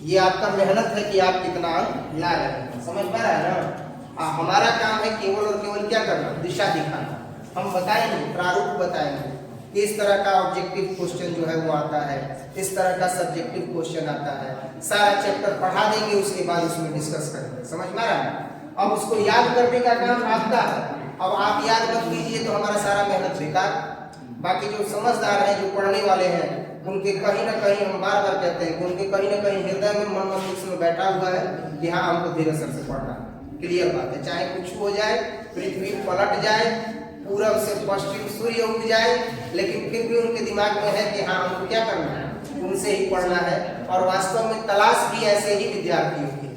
ये आपका मेहनत है कि आप कितना ला रहे हैं, समझ पा रहा है ना। हमारा काम है केवल और केवल क्या करना, दिशा दिखाना। हम बताएंगे, प्रारूप बताएंगे, इस तरह का ऑब्जेक्टिव क्वेश्चन जो है वो आता है, इस तरह का सब्जेक्टिव क्वेश्चन आता है, सारा चैप्टर पढ़ा देंगे, उसके बाद उसमें डिस्कस करेंगे, समझ में आ रहा है। अब उसको याद करने का काम आपका है। अब आप याद मत कीजिए तो हमारा सारा मेहनत बेकार। बाकी जो समझदार हैं, जो पढ़ने वाले हैं, उनके कहीं ना कहीं, हम बार बार कहते हैं, उनके कहीं ना कहीं हृदय में, मन मस्तिष्क में बैठा हुआ है कि हाँ हमको धीरे सर से पढ़ना है। क्लियर बात है, चाहे कुछ हो जाए, पृथ्वी पलट जाए, पूरब से पश्चिम सूर्य उग जाए, लेकिन फिर भी उनके दिमाग में है कि हाँ हमको क्या करना है, उनसे ही पढ़ना है। और वास्तव में तलाश भी ऐसे ही विद्यार्थियों की,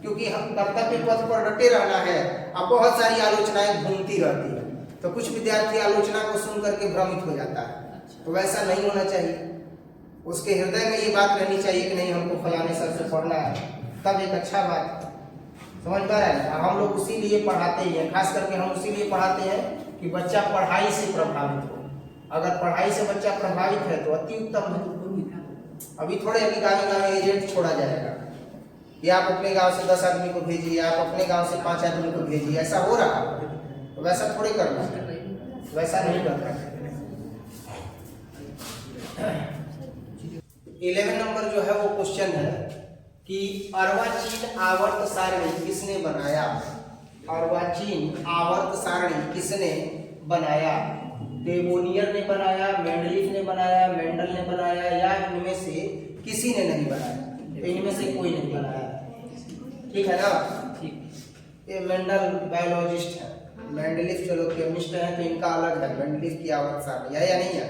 क्योंकि हम कर्तव्य पथ पर डटे रहना है। अब बहुत सारी आलोचनाएं घूमती रहती है, तो कुछ विद्यार्थी आलोचना को सुन करके भ्रमित हो जाता है, तो वैसा नहीं होना चाहिए। उसके हृदय में ये बात रहनी चाहिए कि नहीं हमको फलाने सर से पढ़ना है, तब एक अच्छा बात, समझ पा रहे हैं। हम लोग उसी लिए पढ़ाते ही हैं, खास करके हम उसी लिए पढ़ाते हैं कि बच्चा पढ़ाई से प्रभावित हो। अगर पढ़ाई से बच्चा प्रभावित है तो अति उत्तम है। अभी थोड़े अभी गाँव एजेंट छोड़ा जाएगा कि आप अपने गांव से 10 आदमी को भेजिए, आप अपने गांव से 5 आदमी को भेजिए, ऐसा हो रहा है। तो वैसा थोड़े करना है, वैसा नहीं करना है। 11 नंबर जो है वो क्वेश्चन है कि अर्वाचीन आवर्त सारणी किसने बनाया। अर्वाचीन आवर्त सारणी किसने बनाया। डेवोनियर ने बनाया, मेंडलीफ ने बनाया, मेंडल ने बनाया, या इनमें से किसी ने नहीं बनाया। तो इनमें से कोई नहीं बनाया, ठीक है ना। ठीक, ये मेंडल बायोलॉजिस्ट है, मेंडलीफ चलो केमिस्ट है, तो इनका अलग है, मेंडलीफ की आवर्त सारणी है या नहीं है।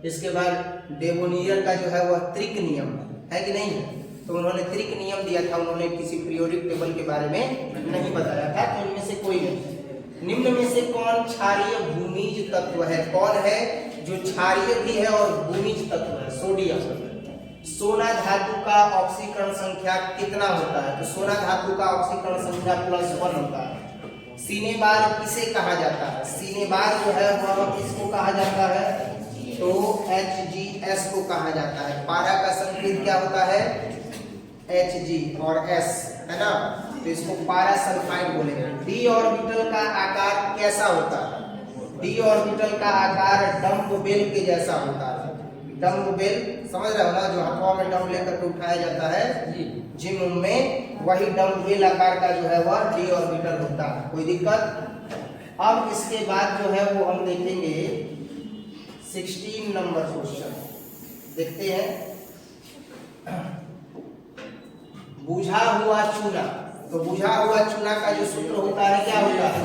इसके बाद डेवोनियर का जो है वह त्रिक नियम है कि नहीं है, तो उन्होंने त्रिक नियम दिया था, उन्होंने किसी पीरियोडिक टेबल के बारे में नहीं बताया था। तो इनमें से कोई नहीं। निम्न में से कौन क्षारीय भूमिज तत्व है। कौन है जो क्षारीय भी है और भूमिज तत्व है। सोडियम। सोना धातु का ऑक्सीकरण संख्या कितना होता है। तो सोना धातु का ऑक्सीकरण संख्या +1 होता है। सीनेबार किसे कहा जाता है। सीनेबार जो है वह किसको कहा जाता है, तो HgS को कहा जाता है। पारा का संकेत क्या होता है, Hg और S है ना, तो इसको पारा सल्फाइड बोलेंगे। डी ऑर्बिटल का आकार कैसा होता है। डी ऑर्बिटल का आकार डम्बबेल के जैसा होता है। डम्बबेल समझ रहे हो ना, जो हथवा में डम्ब लेकर के उठाया जाता है जिम में, वही डम्बबेल आकार का जो है वह डी ऑर्बिटल होता है। कोई दिक्कत। अब इसके बाद जो है वो हम देखेंगे 16 नंबर क्वेश्चन देखते हैं। बुझा हुआ चूना। तो बुझा हुआ चूना का जो सूत्र होता है क्या होता है,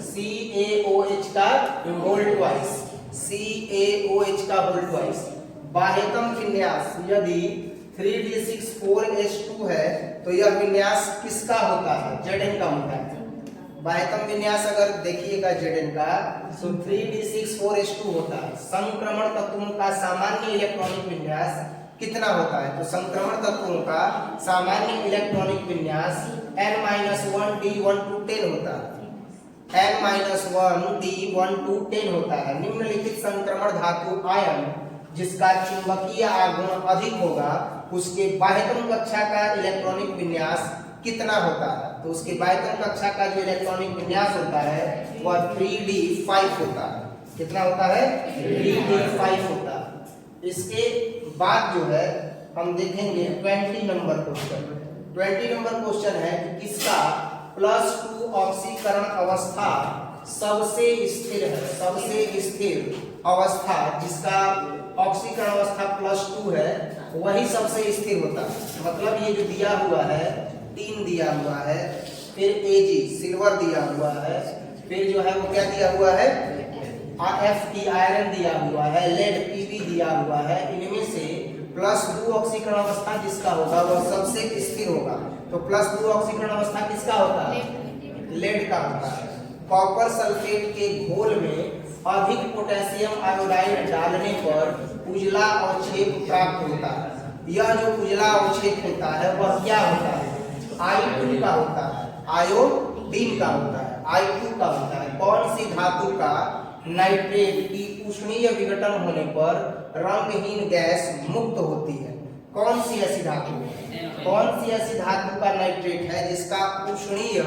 CaOH का होल ट्वाइस। CaOH का होल ट्वाइस। बाह्यतम विन्यास यदि 3d64H2 है तो यह विन्यास किसका होता है, Zn का होता है। बाह्यतम विन्यास अगर देखिएगा Zn का, तो 3d64H2 होता है। संक्रमण तत्वों का सामान्य इलेक्ट्रॉनिक विन्यास कितना होता है, तो संक्रमण तत्वों का सामान्य इलेक्ट्रॉनिक विन्यास n-1d1 to 10 होता है। n-1d1 to 10 होता है। निम्नलिखित संक्रमण धातु आयन जिसका चुंबकीय आघूर्ण अधिक होगा उसके बाह्यतम कक्षा का इलेक्ट्रॉनिक विन्यास कितना होता है। तो उसके बाह्यतम कक्षा का जो इलेक्ट्रॉनिक विन्यास होता है वह 3d5 होता है। कितना होता है, 3d5 होता है। इसके बाद जो है हम देखेंगे 20 नंबर क्वेश्चन। 20 नंबर क्वेश्चन है कि किसका +2 ऑक्सीकरण अवस्था सबसे स्थिर है। सबसे स्थिर अवस्था जिसका ऑक्सीकरण अवस्था +2 है वही सबसे स्थिर होता है। मतलब ये जो दिया हुआ है 3 दिया हुआ है, फिर Ag सिल्वर दिया हुआ है, फिर जो है वो क्या दिया हुआ है, Fe आयरन दिया हुआ है, लेड Pb दिया हुआ है। इनमें से +2 ऑक्सीकरण अवस्था जिसका होगा वह सबसे स्थिर होगा। तो +2 ऑक्सीकरण अवस्था किसका होता है, लेड का होता है। कॉपर सल्फेट के घोल में अधिक पोटेशियम आयोडाइड डालने पर उजला और छेद प्राप्त होता है। यह जो उजला अवक्षेप होता है वह क्या होता है? I2 का होता है, आयोडीन का होता है, I2 का होता है। कौन सी धातु का नाइट्रेट की उष्णीय विघटन होने पर रंगहीन गैस मुक्त होती है? कौन सी ऐसी धातु का नाइट्रेट है जिसका उष्णीय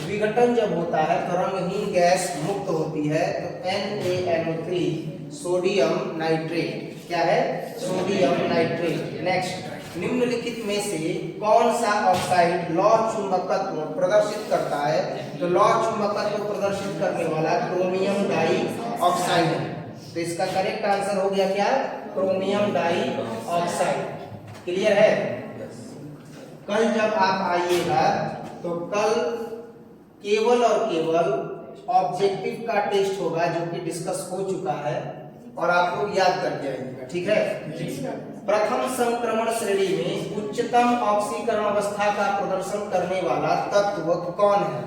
विघटन जब होता है तो रंगहीन गैस मुक्त होती है? तो NaNO3 सोडियम नाइट्रेट। क्या है? Sodium nitrate. नेक्स्ट, निम्नलिखित में से कौन सा ऑक्साइड लौह चुंबकत्व प्रदर्शित करता है? तो लौह चुंबकत्व प्रदर्शित करने वाला क्रोमियम डाई ऑक्साइड है। तो इसका करेक्ट आंसर हो गया क्या? Chromium die oxide. क्लियर है? कल जब आप आइएगा तो कल केवल और केवल ऑब्जेक्टिव का टेस्ट होगा जो कि डिस्कस हो चुका है और आप लोग याद करके आइएगा। ठीक है? प्रथम संक्रमण श्रेणी में उच्चतम ऑक्सीकरण अवस्था का प्रदर्शन करने वाला तत्व कौन है?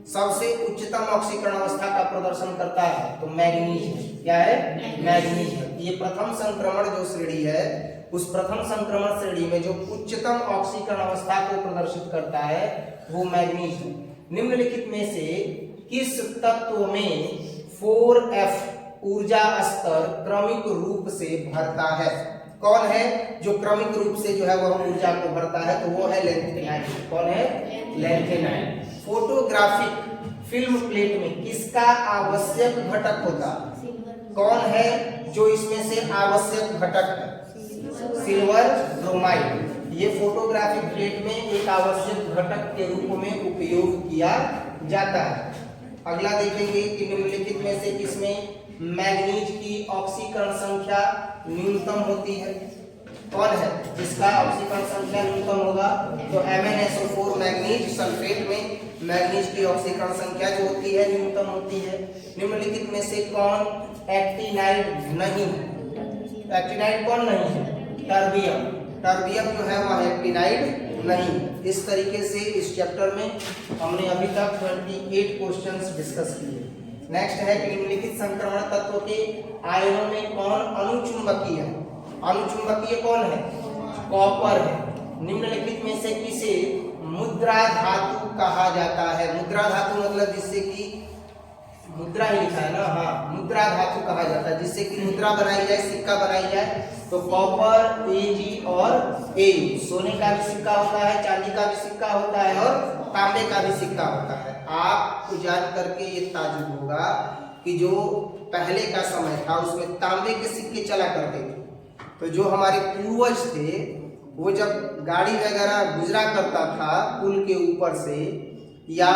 सबसे उच्चतम ऑक्सीकरण अवस्था का प्रदर्शन करता है तो मैग्नीज है। क्या है? मैग्नीज है। ये प्रथम संक्रमण जो श्रेणी है उस प्रथम संक्रमण श्रेणी में जो उच्चतम ऑक्सीकरण अवस्था को प्रदर्शित करता है वो मैग्नीज है। निम्नलिखित में से किस तत्व में 4F ऊर्जा स्तर क्रमिक रूप से भरता है? कौन है जो क्रमिक रूप से जो है वह ऊर्जा को भरता है? तो वो है लैंथेनाइड। कौन है? लैंथेनाइड। फोटोग्राफिक फिल्म प्लेट में किसका आवश्यक घटक होता है? कौन है जो इसमें से आवश्यक घटक है? Silver bromide. ये फोटोग्राफिक प्लेट में एक आवश्यक घटक के रूप में उपयोग किया जाता है। अगला देखेंगे कि निम्नलिखित में से किसमें मैग्नीज की ऑक्सीकरण संख्या न्यूनतम होती है? कौन है जिसका ऑक्सीकरण संख्या न्यूनतम होगा? तो MnSO4 मैग्नीज सल्फेट में मैग्नीज की ऑक्सीकरण संख्या जो होती है न्यूनतम होती है। निम्नलिखित में से कौन एक्टिनाइड नहीं है? एक्टिनाइड कौन नहीं है? टर्बियम। टर्बियम जो है वह एक्टिनाइड नहीं। इस तरीके से इस चैप्टर में हमने अभी तक 28 क्वेश्चंस डिस्कस किए। नेक्स्ट है कि निम्नलिखित संक्रमण तत्व के आयनों में कौन अनुचुंबकीय है? अनुचुंबकीय कौन है? कॉपर है। निम्नलिखित में से किसे मुद्रा धातु कहा जाता है? मुद्रा धातु मतलब जिससे कि मुद्रा ही लिखा है ना, हाँ, मुद्रा धातु कहा जाता है जिससे कि मुद्रा बनाई जाए, सिक्का बनाई जाए। तो कॉपर, Ag और Au। सोने का भी सिक्का होता है, चांदी का भी सिक्का होता है और तांबे का भी सिक्का होता है। आपको जान करके ये ताज्जुब होगा कि जो पहले का समय था उसमें तांबे के सिक्के चला करते थे। तो जो हमारे पूर्वज थे वो जब गाड़ी वगैरह गुजरा करता था पुल के ऊपर से या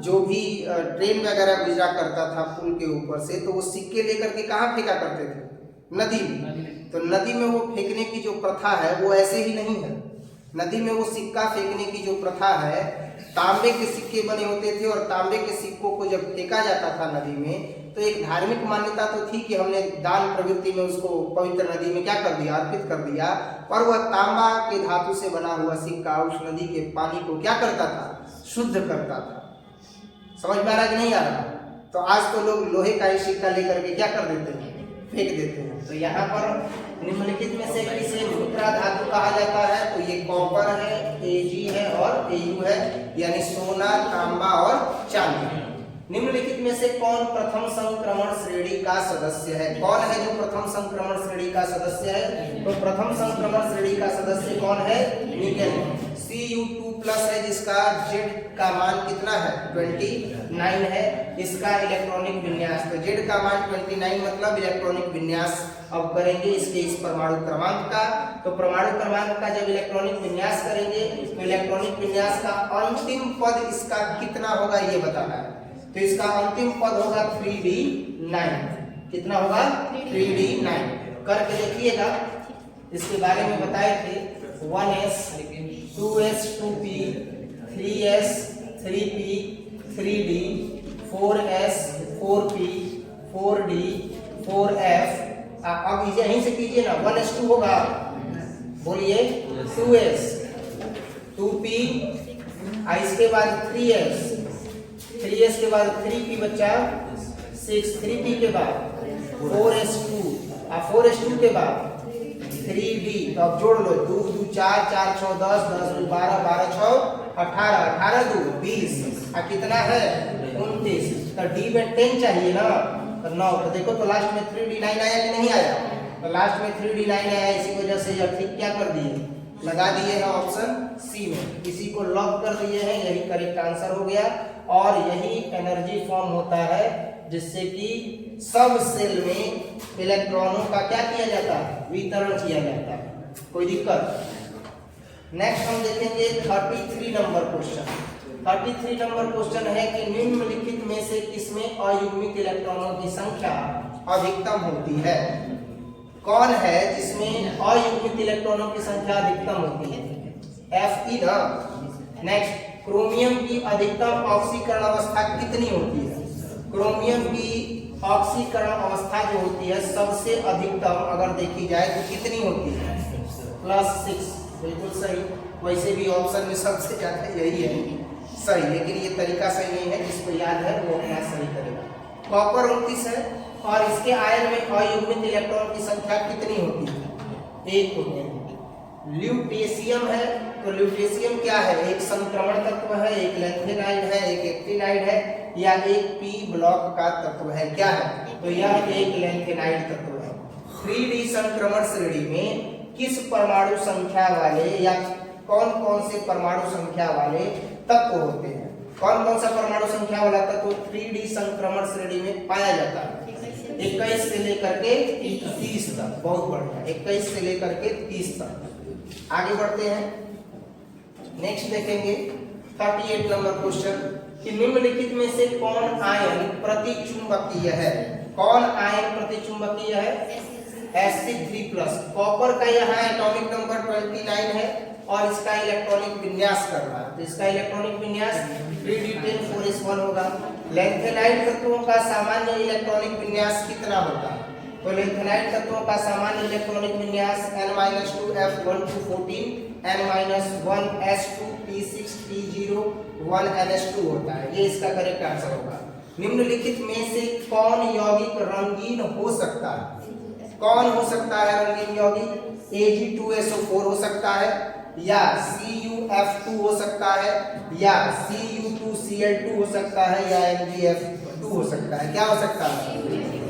जो भी ट्रेन वगैरह गुजरा करता था पुल के ऊपर से, तो वो सिक्के लेकर के कहाँ फेंका करते थे? नदी में। तो नदी में वो फेंकने की जो प्रथा है वो ऐसे ही नहीं है। नदी में वो सिक्का फेंकने की जो प्रथा है, तांबे के सिक्के बने होते थे और तांबे के सिक्कों को जब फेंका जाता था नदी में तो एक धार्मिक मान्यता तो थी कि हमने दान प्रवृत्ति में उसको पवित्र नदी में क्या कर दिया? अर्पित कर दिया। पर वह तांबा के धातु से बना हुआ सिक्का उस नदी के पानी को क्या करता था? शुद्ध करता था। समझ में आ रहा कि नहीं आ रहा? तो आज तो लोग लोहे का ही सिक्का लेकर के क्या कर देते हैं? फेंक देते हैं। तो यहाँ पर निम्नलिखित में से किसे मुद्रा धातु कहा जाता है? तो ये कॉपर है, Ag है और Au है, यानी सोना, तांबा और चांदी। निम्नलिखित में से कौन प्रथम संक्रमण श्रेणी का सदस्य है? कौन है जो प्रथम संक्रमण श्रेणी का सदस्य है? तो प्रथम संक्रमण श्रेणी का सदस्य कौन है? निकेल। Cu2+ है जिसका Z का मान कितना है? 29 है। इसका इलेक्ट्रॉनिक विन्यास, तो Z का मान 29 मतलब इलेक्ट्रॉनिक विन्यास अब करेंगे इसके इस परमाणु क्रमांक का। तो परमाणु क्रमांक का जब इलेक्ट्रॉनिक विन्यास करेंगे तो इलेक्ट्रॉनिक विन्यास का अंतिम पद इसका कितना होगा ये बताना है। तो इसका अंतिम पद होगा 3D9। कितना होगा? 3D9। करके देखिएगा, इसके बारे में बताए थे 1s 2s 2p 3s 3p 3d 4s 4p 4d 4f। अब यहीं से कीजिए ना, 1s2 होगा, बोलिए 2s 2p, इसके बाद 3s 3s के बाद 3p बच्चा 6, 3p के बाद 4s2 4s2 के बाद 3D। तो अब जोड़ लो, 2 2 4 4 6 10 10 2 12 12 6 18 18 2 20 और कितना है 29। तो D में 10 चाहिए ना, तो 9। तो देखो तो लास्ट में 3D9 आया कि नहीं आया? तो लास्ट में 3D9 आया, इसी वजह से यह ठीक क्या कर दिए, लगा दिए हैं ऑप्शन सी में। इसी को लॉक कर दिए हैं, यही करेक्ट आंसर हो गया। और यही एनर्जी फॉर्म होता है जिससे कि सब सेल में इलेक्ट्रॉनों का क्या किया जाता है, वितरण किया जाता है। कोई दिक्कत? नेक्स्ट हम देखेंगे 33 नंबर क्वेश्चन। 33 नंबर क्वेश्चन है कि निम्नलिखित में से किसमें अयुग्मित इलेक्ट्रॉनों की संख्या अधिकतम होती है? कौन है जिसमें अयुग्मित इलेक्ट्रॉनों की संख्या अधिकतम होती है? Fe ना। नेक्स्ट, क्रोमियम की अधिकतम ऑक्सीकरण अवस्था कितनी होती है? क्रोमियम की ऑक्सीकरण अवस्था जो होती है सबसे अधिकतम अगर देखी जाए तो कितनी होती है? +6। बिल्कुल सही। वैसे भी ऑप्शन में सबसे ज्यादा यही है सही, लेकिन ये तरीका सही नहीं है, जिसको याद है वो अपना सही करेगा। कॉपर 29 है और इसके आयन में अयुग्मित इलेक्ट्रॉन की संख्या कितनी होती है? 1 होती है। ल्यूटेशियम है, तो ल्यूटेशियम क्या है? एक संक्रमण तत्व है, एक लैंथेनाइड है, एक एक्टिनाइड है, या एक पी ब्लॉक का तत्व है? क्या है? तो यह एक लैंथेनाइड तत्व है। 3D संक्रमण श्रेणी में किस परमाणु संख्या वाले या कौन कौन से परमाणु संख्या वाले तत्व होते हैं? कौन कौन सा परमाणु संख्या वाला तत्व 3D संक्रमण श्रेणी में पाया जाता है? 21 से लेकर के 30 तक। बहुत बढ़िया, 21 से लेकर के 30 तक। आगे बढ़ते हैं, नेक्स्ट देखेंगे 38 नंबर क्वेश्चन कि निम्नलिखित में से कौन आयन प्रतिचुंबकीय है? कौन आयन प्रतिचुंबकीय है? Sc3+। कॉपर का यहाँ एटॉमिक नंबर 29 है और इसका इलेक्ट्रॉनिक विन्यास कर रहा है, तो इसका इलेक्ट्रॉनिक विन्यास 3d10 होगा। लैंथेनाइड तत्वों का सामान्य इलेक्ट्रॉनिक विन्यास कितना होता है? तो लैंथेनाइड तत्वों का सामान्य इलेक्ट्रॉनिक विन्यास n-2f114 n-1s2p6p01ns2 होता है। ये इसका करेक्ट आंसर होगा। निम्नलिखित में से कौन यौगिक रंगीन हो सकता है? कौन हो सकता है रंगीन यौगिक? Ag2SO4 हो सकता है, या CuF2 हो सकता है, या Cu2Cl2 हो सकता है, या MgF2 हो सकता है। क्या हो सकता है?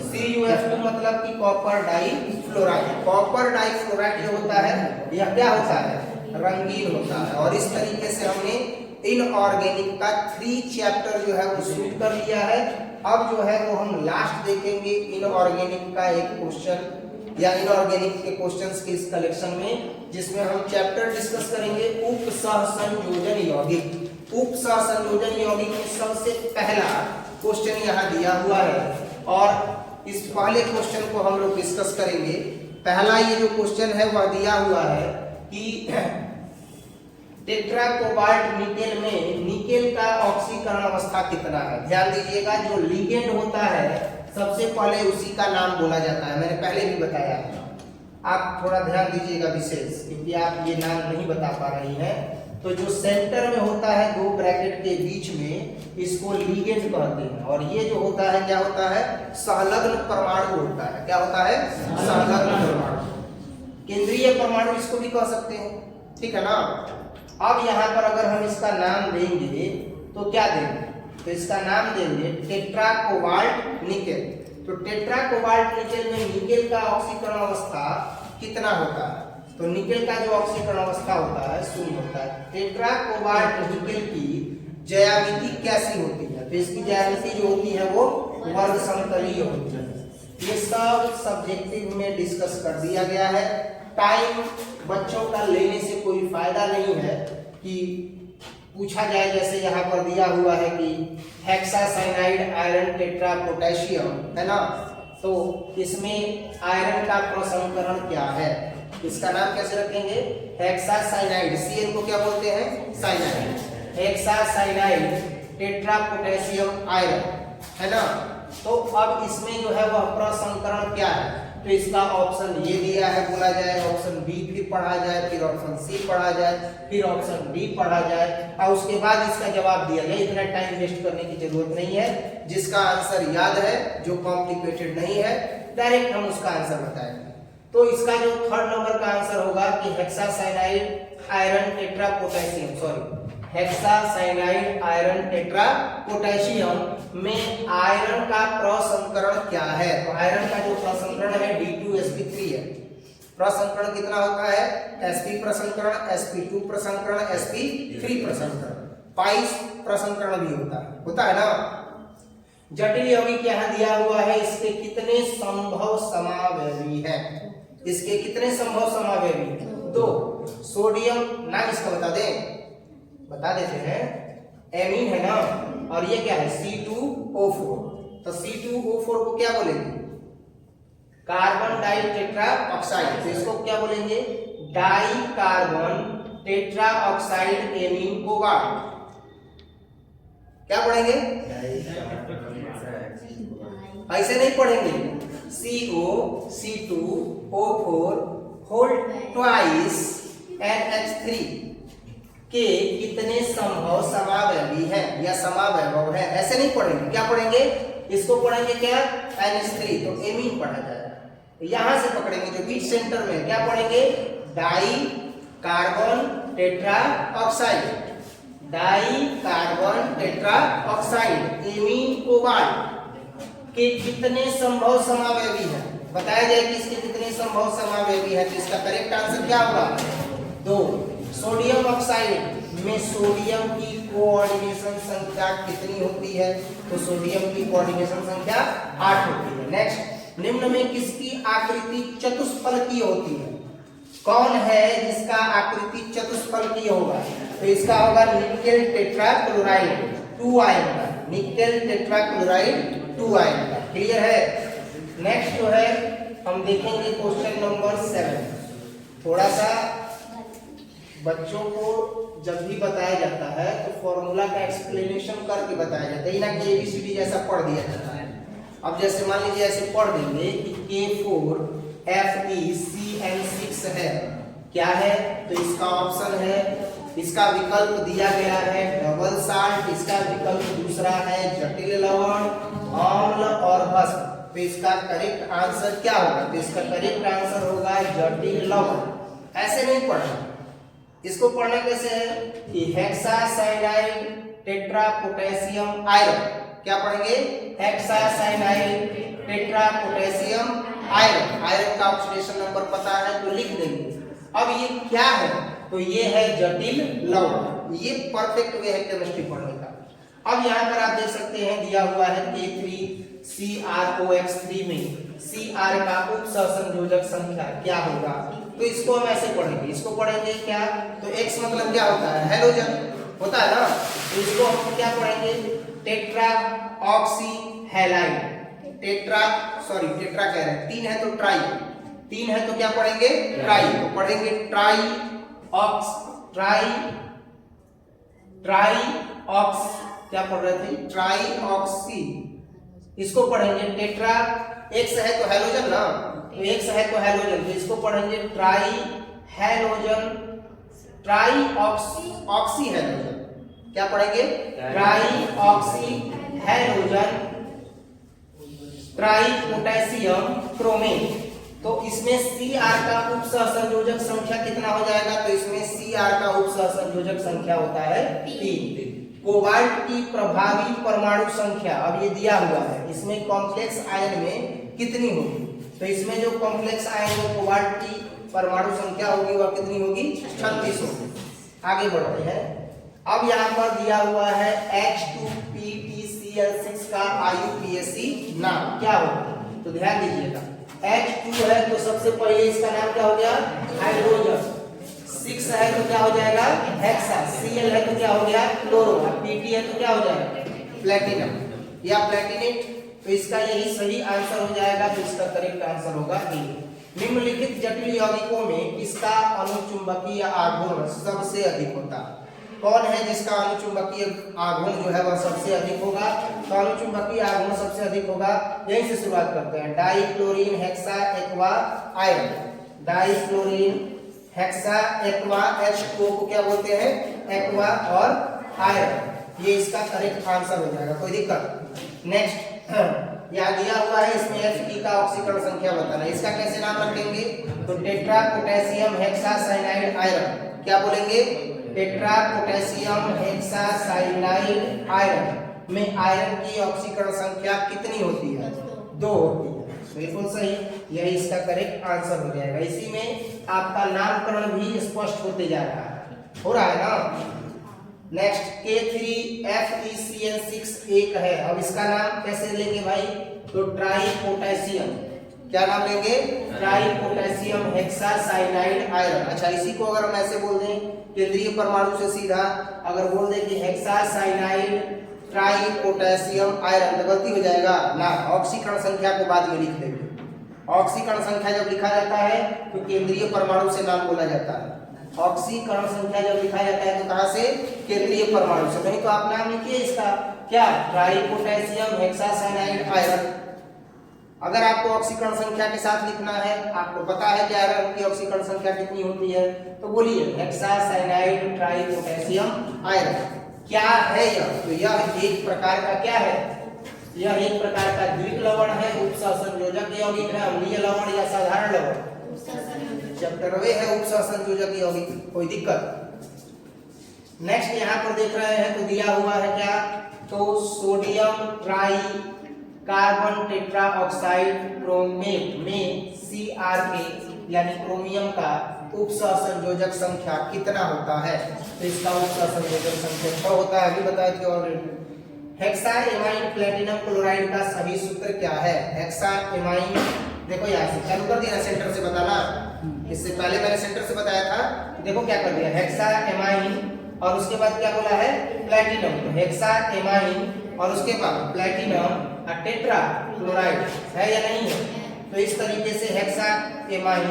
CuF2 मतलब कि कॉपर डाइफ्लोराइड। कॉपर डाइफ्लोराइड जो होता है यह क्या होता है? रंगीन होता है। और इस तरीके से हमने इनऑर्गेनिक का 3 चैप्टर जो है वो शूट कर लिया है। अब जो है वो हम लास्ट देखेंगे इनऑर्गेनिक का एक क्वेश्चन या इनऑर्गेनिक के क्वेश्चंस के इस कलेक्शन में, जिसमें हम चैप्टर डिस्कस करेंगे उपसहसंयोजन यौगिक। उपसहसंयोजन यौगिक में सबसे पहला क्वेश्चन यहाँ दिया हुआ है और इस पहले क्वेश्चन को हम लोग डिस्कस करेंगे। पहला ये जो क्वेश्चन है वह दिया हुआ है कि टेट्रा कोबाल्ट निकेल में निकेल का ऑक्सीकरण अवस्था कितना है? ध्यान दीजिएगा, जो लिगेंड होता है सबसे पहले उसी का नाम बोला जाता है। मैंने पहले भी बताया, आप थोड़ा ध्यान दीजिएगा विशेष, क्योंकि आप ये नाम नहीं बता पा रही हैं। तो जो सेंटर में होता है 2 ब्रैकेट के बीच में, इसको लिगेंड कहते हैं। और ये जो होता है क्या होता है? संलग्न परमाणु होता है। क्या होता है? संलग्न परमाणु। केंद्रीय परमाणु इसको भी कह सकते हैं, ठीक है ना। अब यहाँ पर अगर हम इसका नाम देंगे तो क्या देंगे? तो इसका नाम देंगे टेट्रा कोबाल्ट निकेल। तो टेट्रा कोबाल्ट निकेल में निकेल का ऑक्सीकरण अवस्था कितना होता है? तो निकेल का जो ऑक्सीकरण अवस्था होता है 0 होता है। टेट्रा कोबाल्ट निकेल की ज्यामिति कैसी होती है? तो इसकी ज्यामिति जो होती है वो वर्ग समतलीय होती है। ये सब सब्जेक्टिव में डिस्कस कर दिया गया है। टाइम बच्चों का लेने से कोई फायदा नहीं है कि पूछा जाए, जैसे यहाँ पर दिया हुआ है कि हेक्सासाइनाइड आयरन टेट्रा पोटेशियम, है ना। तो इसमें आयरन का प्रसंस्करण क्या है? इसका नाम कैसे रखेंगे? हेक्सासाइनाइड। CN को क्या बोलते हैं? साइनाइड। हेक्सासाइनाइड टेट्रा पोटेशियम आयरन, है ना। तो अब इसमें जो है वह प्रसंस्करण क्या है? तो इसका ऑप्शन ये दिया है, बोला जाए ऑप्शन बी फिर पढ़ा जाए, फिर ऑप्शन सी पढ़ा जाए, फिर ऑप्शन डी पढ़ा जाए और उसके बाद इसका जवाब दिया जाए। इतना टाइम वेस्ट करने की जरूरत नहीं है। जिसका आंसर याद है, जो कॉम्प्लिकेटेड नहीं है, डायरेक्ट हम उसका आंसर बताएंगे। तो इसका जो थर्ड नंबर का आंसर होगा कि hexacyanide iron tetra potassium, sorry hexacyanide iron tetra potassium में आयरन का प्रसंस्करण क्या है? तो आयरन का जो प्रसंस्करण है D2sp3 है। प्रसंस्करण कितना होता है? sp प्रसंस्करण, sp2 प्रसंस्करण, sp3 प्रसंस्करण, पाइस प्रसंस्करण भी होता है ना। जटिल यौगिक यहाँ दिया हुआ है, इसके कितने संभव समावयवी हैं? इसके कितने संभव समावयवी हैं? 2। सोडियम, नाम इसका बता देते हैं, एमीन है ना, और ये क्या है? C2O4। तो C2O4 को क्या बोलेंगे? Carbon di tetra oxide. तो इसको क्या बोलेंगे? Di carbon tetra oxide amine cobalt. क्या पढ़ेंगे? ऐसे नहीं पढ़ेंगे। CO C2O4 whole twice NH3 के कितने संभव समावयवी हैं या समावयव है, ऐसे नहीं पढ़ेंगे। क्या पढ़ेंगे? इसको पढ़ेंगे क्या? NH3, तो एमीन पढ़ा जाएगा। यहां से पकड़ेंगे जो बीच सेंटर में, क्या पढ़ेंगे? Di carbon tetra oxide, di carbon tetra oxide amine cobalt के कितने संभव समावयवी है? बताया जाए कि इसके कितने संभव समावयवी है। तो इसका करेक्ट आंसर क्या होगा? 2। सोडियम ऑक्साइड में सोडियम की कोऑर्डिनेशन संख्या कितनी होती है? तो सोडियम की कोऑर्डिनेशन संख्या 8 होती है। नेक्स्ट, निम्न में किसकी आकृति चतुष्फलकीय होती है? कौन है जिसका आकृति चतुष्फलकीय होगा? तो इसका होगा निकेल टेट्राक्लोराइड 2 आयन का, निकेल टेट्राक्लोराइड 2 आयन का। क्लियर है? नेक्स्ट जो है हम देखेंगे क्वेश्चन नंबर 7। थोड़ा सा बच्चों को जब भी बताया जाता है तो फॉर्मूला का एक्सप्लेनेशन करके बताया जाता है, ना कि ABCD जैसा पढ़ दिया जाता है। अब जैसे मान लीजिए ऐसे पढ़ देंगे कि K4FeCN6 है, क्या है? तो इसका ऑप्शन है, इसका विकल्प दिया गया है डबल साल्ट, इसका विकल्प दूसरा है जटिल लवण, अम्ल और भस्म। तो इसका करेक्ट आंसर क्या होगा? तो इसका करेक्ट आंसर होगा जटिल लवण। ऐसे नहीं पढ़ना, इसको पढ़ना कैसे है कि हेक्सासाइनाइड टेट्रा पोटेशियम आयरन। क्या पढ़ेंगे? हेक्सासाइनाइड टेट्रा पोटेशियम आयरन। आयरन का ऑक्सीडेशन नंबर पता है तो लिख देंगे। अब ये क्या है? तो ये है जटिल लवण। ये परफेक्ट वे है केमिस्ट्री पढ़ने का। अब यहाँ पर आप देख सकते हैं दिया हुआ है K3CrOX3 में Cr का उप सहसंयोजक संख्या क्या होगा? तो इसको हम ऐसे पढ़ेंगे, इसको पढ़ेंगे क्या? तो X मतलब क्या होता है? हेलोजन होता है ना। तो इसको हम क्या पढ़ेंगे? Tetra oxy halide. टेट्रा कह रहे हैं, 3 है तो ट्राई, 3 है तो क्या पढ़ेंगे? ट्राई। तो पढ़ेंगे ट्राई ऑक्स, क्या पढ़ रहे थे? Try oxy. इसको पढ़ेंगे टेट्रा, X है तो हैलोजन ना, तो X है तो हैलोजन, तो इसको पढ़ेंगे try halogen, try oxy halogen. क्या पढ़ेंगे? Try oxy halogen try potassium chromate. तो इसमें Cr का उप सहसंयोजक संख्या कितना हो जाएगा? तो इसमें Cr का उप सहसंयोजक संख्या होता है 3। कोबाल्ट की प्रभावी परमाणु संख्या, अब ये दिया हुआ है, इसमें कॉम्प्लेक्स आयन में कितनी होगी? तो इसमें जो कॉम्प्लेक्स आयन में कोबाल्ट की परमाणु संख्या होगी वह कितनी होगी? 36 होगी। आगे बढ़ते हैं। अब यहाँ पर दिया हुआ है H2PtCl6 का IUPAC नाम क्या होगा? तो ध्यान दीजिएगा, H2 है तो सबसे पहले इसका नाम क्या हो गया? हाइड्रोजन। 6 है तो क्या हो जाएगा? हेक्सा। Cl है तो क्या हो गया? क्लोरो। Pt है तो क्या हो जाएगा? प्लेटिनम या प्लेटिनेट। तो इसका यही सही आंसर हो जाएगा। तो इसका करेक्ट आंसर होगा ए। निम्नलिखित जटिल यौगिकों में किसका अनुचुंबकीय आघूर्ण सबसे अधिक होता है? कौन है जिसका अनुचुंबकीय आघूर्ण जो है वह सबसे अधिक होगा? तो अनुचुंबकीय आघूर्ण सबसे अधिक होगा, यहीं से शुरुआत करते हैं। Dichlorine hexa aqua iron, dichlorine hexa aqua H2O को क्या बोलते हैं? एक्वा और आयरन। ये इसका करेक्ट आंसर हो जाएगा, कोई दिक्कत? नेक्स्ट यहाँ दिया हुआ है, इसमें Fe का ऑक्सीकरण संख्या बताना है। इसका कैसे नाम रखेंगे? तो टेट्रा पोटेशियम हेक्सासाइनाइड आयरन। क्या बोलेंगे? टेट्रा पोटेशियम हेक्सासाइनाइड आयरन में आयरन की ऑक्सीकरण संख्या कितनी होती है? 2 होती है। बिल्कुल सही, यही इसका करेक्ट आंसर हो जाएगा। इसी में आपका नामकरण भी स्पष्ट होते जा रहा है, हो रहा है ना। नेक्स्ट K3FeCN6 एक है, अब इसका नाम कैसे लेंगे भाई? तो ट्राई पोटेशियम। क्या नाम लेंगे? Tri potassium hexacyanide iron. अच्छा, इसी को अगर हम ऐसे बोल दें केंद्रीय परमाणु से सीधा अगर बोल दें कि हेक्सासाइनाइड ट्राई पोटेशियम आयरन, तो गलती हो जाएगा ना, ऑक्सीकरण संख्या को बाद में लिख देंगे। ऑक्सीकरण संख्या जब लिखा जाता है तो केंद्रीय परमाणु से नाम बोला जाता है। ऑक्सीकरण संख्या जब लिखा जाता है तो कहां से? केंद्रीय परमाणु से। नहीं तो आप नाम लिखिए इसका क्या? Tri potassium hexacyanide iron. अगर आपको ऑक्सीकरण संख्या के साथ लिखना है, आपको पता है कि आयरन की ऑक्सीकरण संख्या कितनी होती है, तो बोलिए हेक्सासाइनाइड ट्राई पोटेशियम आयरन। क्या है यह? तो यह एक प्रकार का क्या है? यह एक प्रकार का द्विक लवण है, उपसहसंयोजक यौगिक है, अम्लीय लवण या साधारण लवण? चैप्टरवे है उपसहसंयोजक यौगिक, कोई दिक्कत? नेक्स्ट यहाँ पर देख रहे हैं तो दिया हुआ है क्या? तो sodium try carbon tetra oxide chromate में CrK यानी क्रोमियम का उपसहसंयोजक संख्या कितना होता है? तो इसका उपसहसंयोजक संख्या 6 होता है, अभी बताया थी ऑलरेडी। हेक्साएमाइन प्लेटिनम क्लोराइड का सही सूत्र क्या है? हेक्साएमाइन, देखो यहाँ से चालू कर दिया, सेंटर से बताना। इससे पहले मैंने सेंटर से बताया था, देखो क्या कर दिया, हेक्साएमाइन और उसके बाद क्या बोला है? प्लेटिनम। तो हेक्साएमाइन और उसके बाद प्लेटिनम और टेट्रा क्लोराइड है या नहीं है? तो इस तरीके से हेक्साएमाइन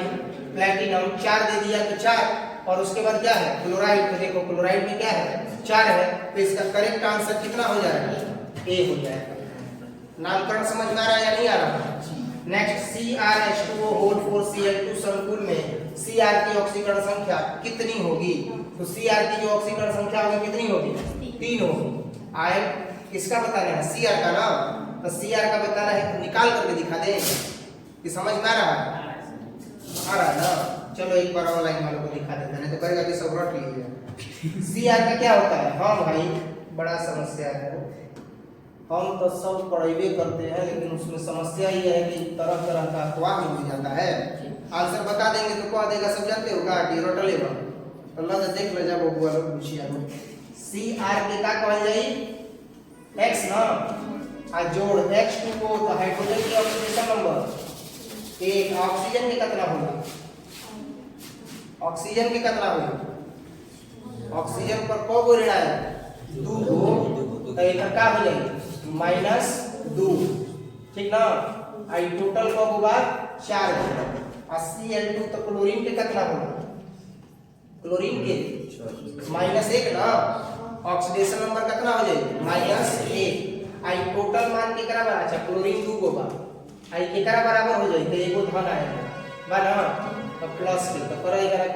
प्लेटिनम 4 दे दिया तो 4 और उसके बाद क्या है? क्लोराइड। तो देखो क्लोराइड में क्या है? 4 है, तो इसका करेक्ट आंसर कितना हो जाएगा? A हो जाएगा। नामकरण समझ में आ रहा है या नहीं आ रहा? नेक्स्ट CrH2O होल 4Cl2 संकुल में Cr की ऑक्सीकरण संख्या कितनी होगी? तो Cr की जो ऑक्सीकरण संख्या होगी कितनी होगी? 3 होगी। आयन किसका बताना है? Cr का ना, तो Cr का बताना है, निकाल करके दिखा दे कि समझ में आ रहा है? आ रहा है ना? चलो एक बार ऑनलाइन वालों को दिखा देते हैं, तो करेगा कि सब रट लीजिए। Cr का क्या होता है? हाँ भाई, बड़ा समस्या है, हम तो सब पढ़ाई करते हैं, लेकिन उसमें समस्या ये है कि तरह तरह का अफवाह मिल जाता है। आंसर बता देंगे तो कह देगा सब जानते होगा कि रटलेगा, अल्लाह से देख ले, जब बुआ लोग पूछिया लो Cr के का कहल जाई? X ना, आ जोड़ H2O, तो हाइड्रोजन की ऑक्सीडेशन नंबर 1। ऑक्सीजन के कितना होगा? ऑक्सीजन के कितना होगा? ऑक्सीजन पर को ऋण आया? 2 तो इधर का हो जाएगी? -2, ठीक ना। आई टोटल को होगा 4 Cl2, तो क्लोरीन के कितना होगा? क्लोरीन के -1 ना, ऑक्सीडेशन नंबर कितना हो जाएगा? -1। आई टोटल मान के बराबर, अच्छा क्लोरीन 2 होगा, आई के बराबर हो जाए तो एगो धन आएगा बा ना, तो प्लस के तो करो एकरा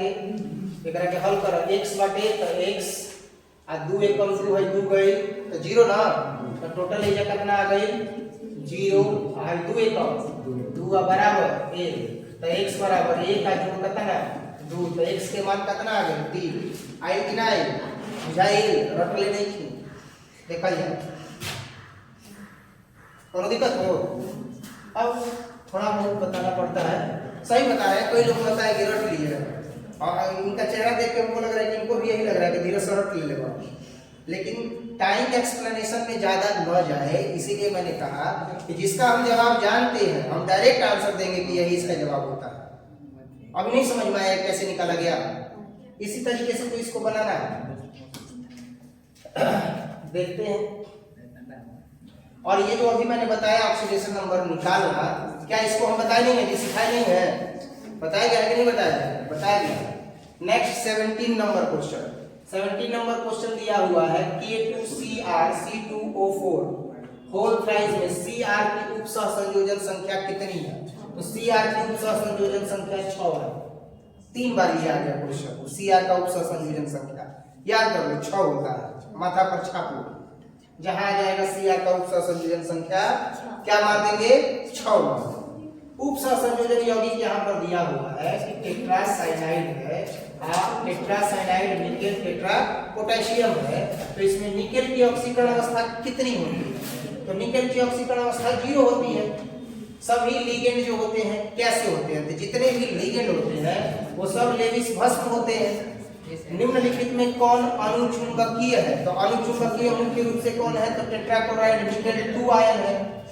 के हल करो। x बाटे तो x आ 2 एकम 2 है, 2 गई तो 0 ना, तो टोटल एजा कितना आ गई? 0 आ 2 एकम 2 बराबर 1, तो x बराबर 1 का जोड़ कितना? 2, तो x के मान कितना आ गए? 3। आई कि नहीं? बुझाइल? रट ले नहीं की देखा जाए, कोनो दिक्कत हो? अब थोड़ा बहुत बताना पड़ता है, सही बता रहे हैं। कोई लोग बताए कि रट लिए और इनका चेहरा देख के हमको लग रहा है कि इनको भी यही लग रहा है कि धीरे से रट ले लेगा, लेकिन टाइम एक्सप्लेनेशन में ज्यादा न जाए, इसीलिए मैंने कहा कि जिसका हम जवाब जानते हैं हम डायरेक्ट आंसर देंगे कि यही इसका जवाब होता है। अब नहीं समझ में आया कैसे निकाला गया, इसी तरीके से तो इसको बनाना है। देखते हैं। और ये जो अभी मैंने बताया ऑक्सीडेशन नंबर निकालना, क्या इसको हम बताए नहीं है, सिखाए नहीं है? बताया गया है कि नहीं बताया गया? बताया गया। Next 17 number question, 17 number question दिया हुआ है K2Cr C2O4 होल थ्राइस में Cr की उपसहसंयोजन संख्या कितनी है? तो Cr की उपसहसंयोजन संख्या 6 है। 3 बार ये आ गया क्वेश्चन, Cr का उपसहसंयोजन संख्या याद कर लो 6 होता है, माथा पर छाप लो। जहां आ जाएगा Cr का उपसहसंयोजन संख्या क्या मान देंगे 6 मान। उपसहसंयोजन यौगिक यहाँ पर दिया हुआ है कि टेट्रासाइनाइड है, टेट्रासाइनाइड निकेल टेट्रा पोटेशियम है, तो इसमें निकेल की ऑक्सीकरण अवस्था कितनी होती है? तो निकेल की ऑक्सीकरण अवस्था 0 होती है। सभी लिगेंड जो होते हैं कैसे होते हैं? तो जितने भी लिगेंड होते हैं वो सब लेविस भस्म होते हैं। निम्नलिखित में कौन अनुचुंबकीय है? तो अनुचुंबकीय मुख्य रूप से कौन है? तो टेट्राक्लोराइड निकेल 2 आयन है।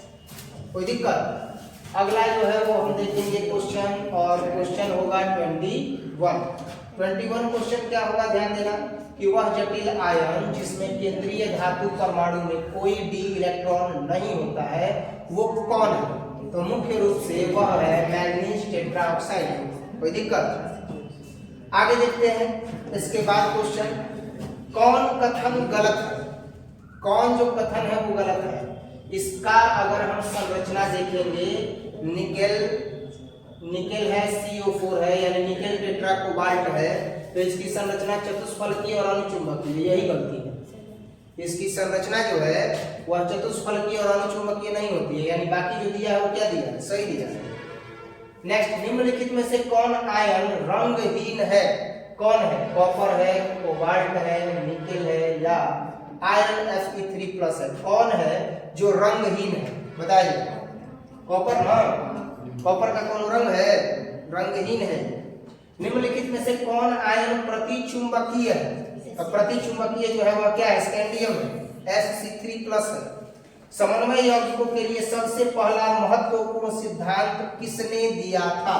कोई दिक्कत? अगला जो है वो हम देखेंगे क्वेश्चन, और क्वेश्चन होगा 21 क्वेश्चन क्या होगा ध्यान देना कि वह जटिल आयन जिसमें केंद्रीय धातु परमाणु में कोई डी इलेक्ट्रॉन नहीं होता है वो कौन है? तो मुख्य रूप से वह है मैग्नीज टेट्राऑक्साइड। कोई दिक्कत? आगे देखते हैं। इसके बाद क्वेश्चन, कौन कथन गलत है? कौन जो कथन है वो गलत है? इसका अगर हम संरचना देखेंगे, निकेल है, CO4 है, यानी निकेल टेट्रा कोबाल्ट है, तो इसकी संरचना चतुष्फलकीय और अनुचुंबकीय, यही गलती है। इसकी संरचना जो है वह चतुष्फलकीय और अनुचुंबकीय नहीं होती है, यानी बाकी जो दिया है वो क्या दिया है? सही दिया है। नेक्स्ट, निम्नलिखित में से कौन आयन रंगहीन है? कौन है? कॉपर है, कोबाल्ट है, निकेल है, या आयरन Fe3+ है। कौन है जो रंगहीन है? बताइए। कॉपर ना, कॉपर का कौन रंग है? रंगहीन है। निम्नलिखित में से कौन आयन प्रतिचुंबकीय है? अब प्रतिचुंबकीय जो है वह क्या है? स्कैंडियम है, Sc3+ है। समन्वय यौगिकों के लिए सबसे पहला महत्वपूर्ण सिद्धांत किसने दिया था?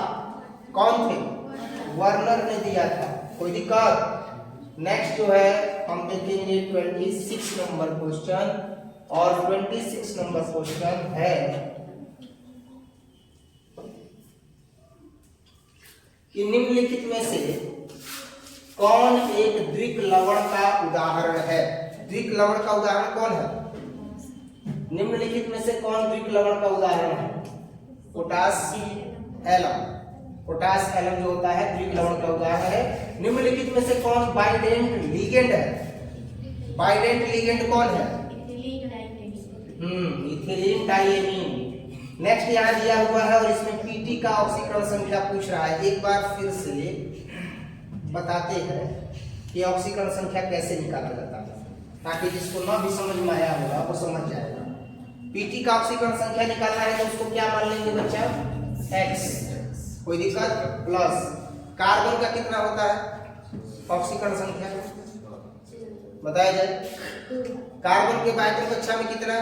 कौन थे? वर्नर ने दिया था। कोई दिक्कत? नेक्स्ट जो है हम देखेंगे 26 नंबर क्वेश्चन, और 26 नंबर क्वेश्चन है कि निम्नलिखित में से कौन एक द्विक लवण का उदाहरण है? द्विक लवण का उदाहरण कौन है? निम्नलिखित में से कौन द्विक लवण का उदाहरण है? Potash alum. पोटास एलम जो होता है द्विक लवण का उदाहरण है। निम्नलिखित में से कौन बाइडेंट लिगेंड है? बाइडेंट लिगेंड कौन है? Ethylene diamine. नेक्स्ट यहाँ दिया हुआ है और इसमें पीटी का ऑक्सीकरण संख्या पूछ रहा है। एक बार फिर से बताते हैं कि ऑक्सीकरण संख्या कैसे निकाला जाता है, ताकि जिसको न भी समझ में आया होगा वो समझ जाएगा। पीटी का ऑक्सीकरण संख्या निकालना है तो उसको क्या मान लेंगे बच्चा? x। कोई दिक्कत? प्लस कार्बन का कितना होता है ऑक्सीकरण संख्या? बताया जाए। कार्बन के बाह्यतम कक्षा में कितना?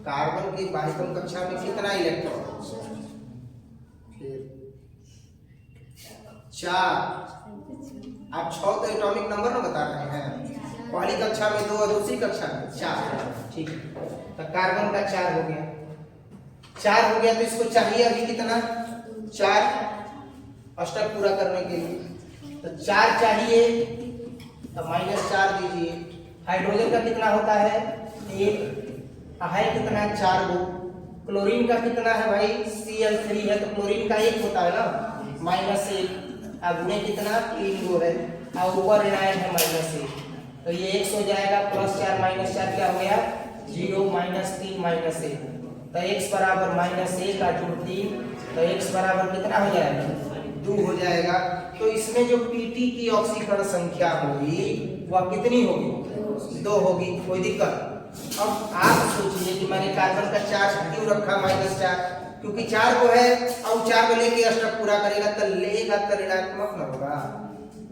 कार्बन की बाह्यतम कक्षा में कितना इलेक्ट्रॉन? 4। आप 6 तो एटॉमिक नंबर ना बता रहे हैं। पहली कक्षा में 2 और दूसरी कक्षा में 4। ठीक है, तो कार्बन का 4 हो गया। 4 हो गया तो इसको चाहिए अभी कितना? 4 अष्टक पूरा करने के लिए। तो 4 चाहिए तो -4 दीजिए। हाइड्रोजन का कितना होता है? 1। है कितना? 4 2। क्लोरीन का कितना है भाई? Cl3 है, तो क्लोरीन का 1 होता है ना, -1। अब में कितना? 3 2 है, और ऊपर ऋणायन है -1, तो ये 1 हो जाएगा। +4 -4 क्या हो गया? 0 -3 -1, तो x बराबर -1 का जोड़ 3, तो x बराबर कितना हो जाएगा? 2 हो जाएगा। तो इसमें जो Pt की ऑक्सीकरण संख्या होगी वह कितनी होगी? 2 होगी। कोई दिक्कत? अब आप सोचिए कि मैंने कार्बन का चार्ज क्यों रखा -4? क्योंकि 4 को है और 4 को लेके अष्टक पूरा करेगा तो लेगा तो ऋणात्मक न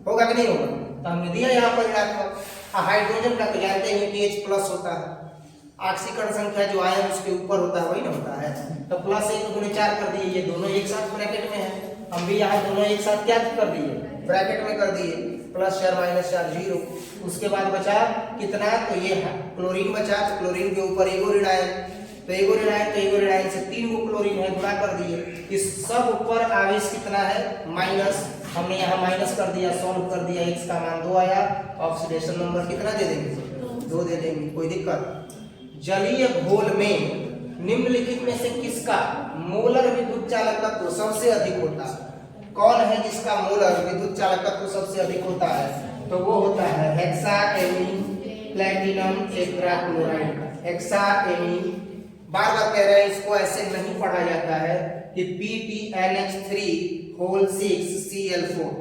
होगा कि नहीं होगा? तो हमने दिया यहाँ पर ऋणात्मक। हाइड्रोजन का तो जानते हैं कि H+ होता है, ऑक्सीकरण संख्या जो आयन उसके ऊपर होता है वही ना होता है, तो +1 × 4 कर दिए। ये दोनों एक साथ ब्रैकेट में है, हम भी यहाँ दोनों एक साथ क्या कर दिए? ब्रैकेट में कर दिए। +4 -4 0। उसके बाद बचा कितना? तो ये है क्लोरीन बचा, तो क्लोरीन के ऊपर एगो ऋणायन, तो एगो ऋणायन से 3 गो क्लोरीन है, गुणा कर दिए। इस सब ऊपर आवेश कितना है? माइनस। हमने यहाँ माइनस कर दिया, सॉल्व कर दिया, x का मान 2 आया। ऑक्सीडेशन नंबर कितना दे देंगे? 2 दे देंगे। कोई दिक्कत? जलीय घोल में निम्नलिखित में से किसका मोलर विद्युत चालकत्व सबसे अधिक होता है? कौन है जिसका मोलर विद्युत चालकत्व सबसे अधिक होता है? तो वो होता है हेक्साएमीन प्लेटिनम टेट्राक्लोराइड का, हेक्साएमीन। बार बार कह रहे हैं, इसको ऐसे नहीं पढ़ा जाता है कि PTNH3 होल 6Cl4,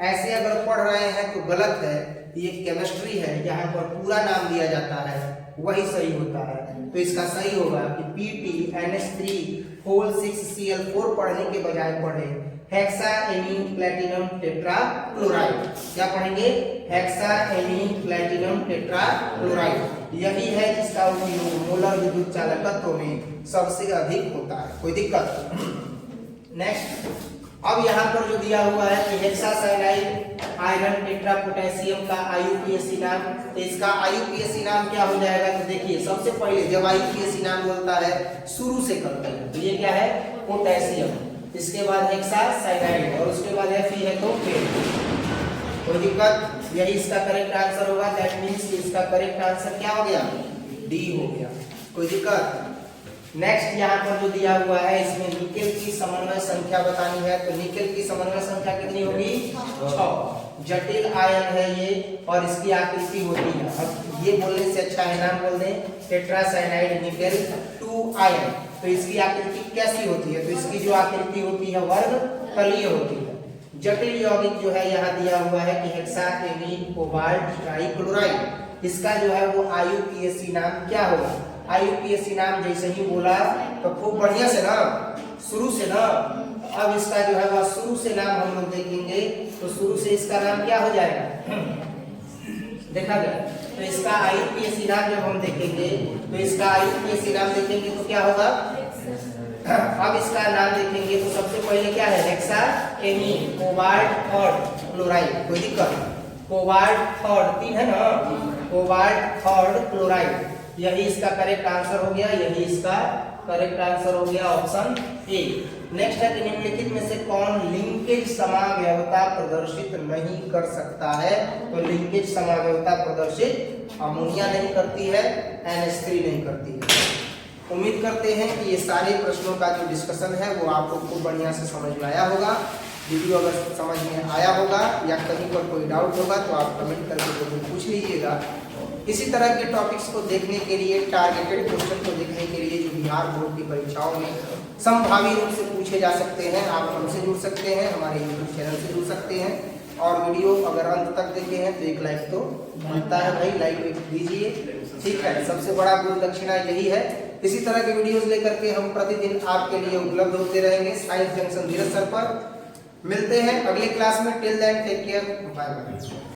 ऐसे अगर पढ़ रहे हैं तो गलत है। ये केमिस्ट्री है, यहाँ पर पूरा नाम दिया जाता है, वही सही होता है। तो इसका सही होगा कि PTNH3 होल 6Cl4 पढ़ने के बजाय पढ़े हेक्साएमीन प्लेटिनम टेट्राक्लोराइड। क्या पढ़ेंगे? हेक्साएमीन प्लेटिनम टेट्राक्लोराइड। यही है जिसका उपयोग मोलर विद्युत चालकत्व में सबसे अधिक होता है। कोई दिक्कत? नेक्स्ट, अब यहाँ पर जो दिया हुआ है कि हेक्सासाइनाइड आयरन टेट्रा पोटेशियम का IUPAC नाम, तो इसका IUPAC नाम क्या हो जाएगा? तो देखिए, सबसे पहले जब IUPAC नाम बोलता है शुरू से करते हैं, तो ये क्या है? पोटेशियम, इसके बाद हेक्सासाइनाइड और उसके बाद Fe है तो फिर। कोई दिक्कत? यही इसका करेक्ट आंसर होगा। दैट मींस कि इसका करेक्ट आंसर क्या हो गया? डी हो गया। कोई दिक्कत? नेक्स्ट, यहाँ पर जो दिया हुआ है इसमें निकेल की समन्वय संख्या बतानी है, तो निकेल की समन्वय संख्या कितनी होगी? 6। जटिल आयन है ये और इसकी आकृति होती है, अब ये बोलने से अच्छा है नाम बोल दें, टेट्रासाइनाइड निकेल 2 आयन। तो इसकी आकृति कैसी होती है? तो इसकी जो आकृति होती है वर्ग तलीय होती है। जटिल यौगिक जो है यहाँ दिया हुआ है कि हेक्साएमीन कोबाल्ट ट्राइक्लोराइड, इसका जो है वो IUPAC नाम क्या होगा? IUPAC नाम जैसे ही बोला तो खूब बढ़िया से ना, शुरू से ना। अब इसका जो है वह शुरू से नाम हम लोग देखेंगे, तो शुरू से इसका नाम क्या हो जाएगा? देखा गया। तो इसका IUPAC नाम जब हम देखेंगे, तो इसका IUPAC नाम देखेंगे तो क्या होगा? अब इसका नाम देखेंगे तो सबसे पहले क्या है? हेक्साएमीन कोबाल्ट और क्लोराइड। कोई दिक्कत? कोबाल्ट और 3 है ना, कोबाल्ट और क्लोराइड, यही इसका करेक्ट आंसर हो गया। यही इसका करेक्ट आंसर हो गया, ऑप्शन ए। नेक्स्ट है कि निम्नलिखित में से कौन लिंकेज समावयवता प्रदर्शित नहीं कर सकता है? तो लिंकेज समावयवता प्रदर्शित अमोनिया नहीं करती है, NH3 नहीं करती है। उम्मीद करते हैं कि ये सारे प्रश्नों का जो डिस्कशन है वो आपको खूब बढ़िया से समझ में आया होगा। वीडियो अगर समझ में आया होगा या कहीं पर कोई डाउट होगा तो आप कमेंट करके जरूर पूछ लीजिएगा। इसी तरह के टॉपिक्स को देखने के लिए, टारगेटेड क्वेश्चन को देखने के लिए जो बिहार बोर्ड की परीक्षाओं में संभावी रूप से पूछे जा सकते हैं, आप हमसे जुड़ सकते हैं, हमारे यूट्यूब चैनल से जुड़ सकते हैं। और वीडियो अगर अंत तक देखे हैं तो एक लाइक तो बनता है भाई, लाइक दीजिए, ठीक है। सबसे बड़ा गुरु दक्षिणा यही है। इसी तरह के वीडियोस लेकर के हम प्रतिदिन आपके लिए उपलब्ध होते रहेंगे साइंस जंक्शन धीरज सर पर। मिलते हैं अगले क्लास में। Till then take care, bye bye.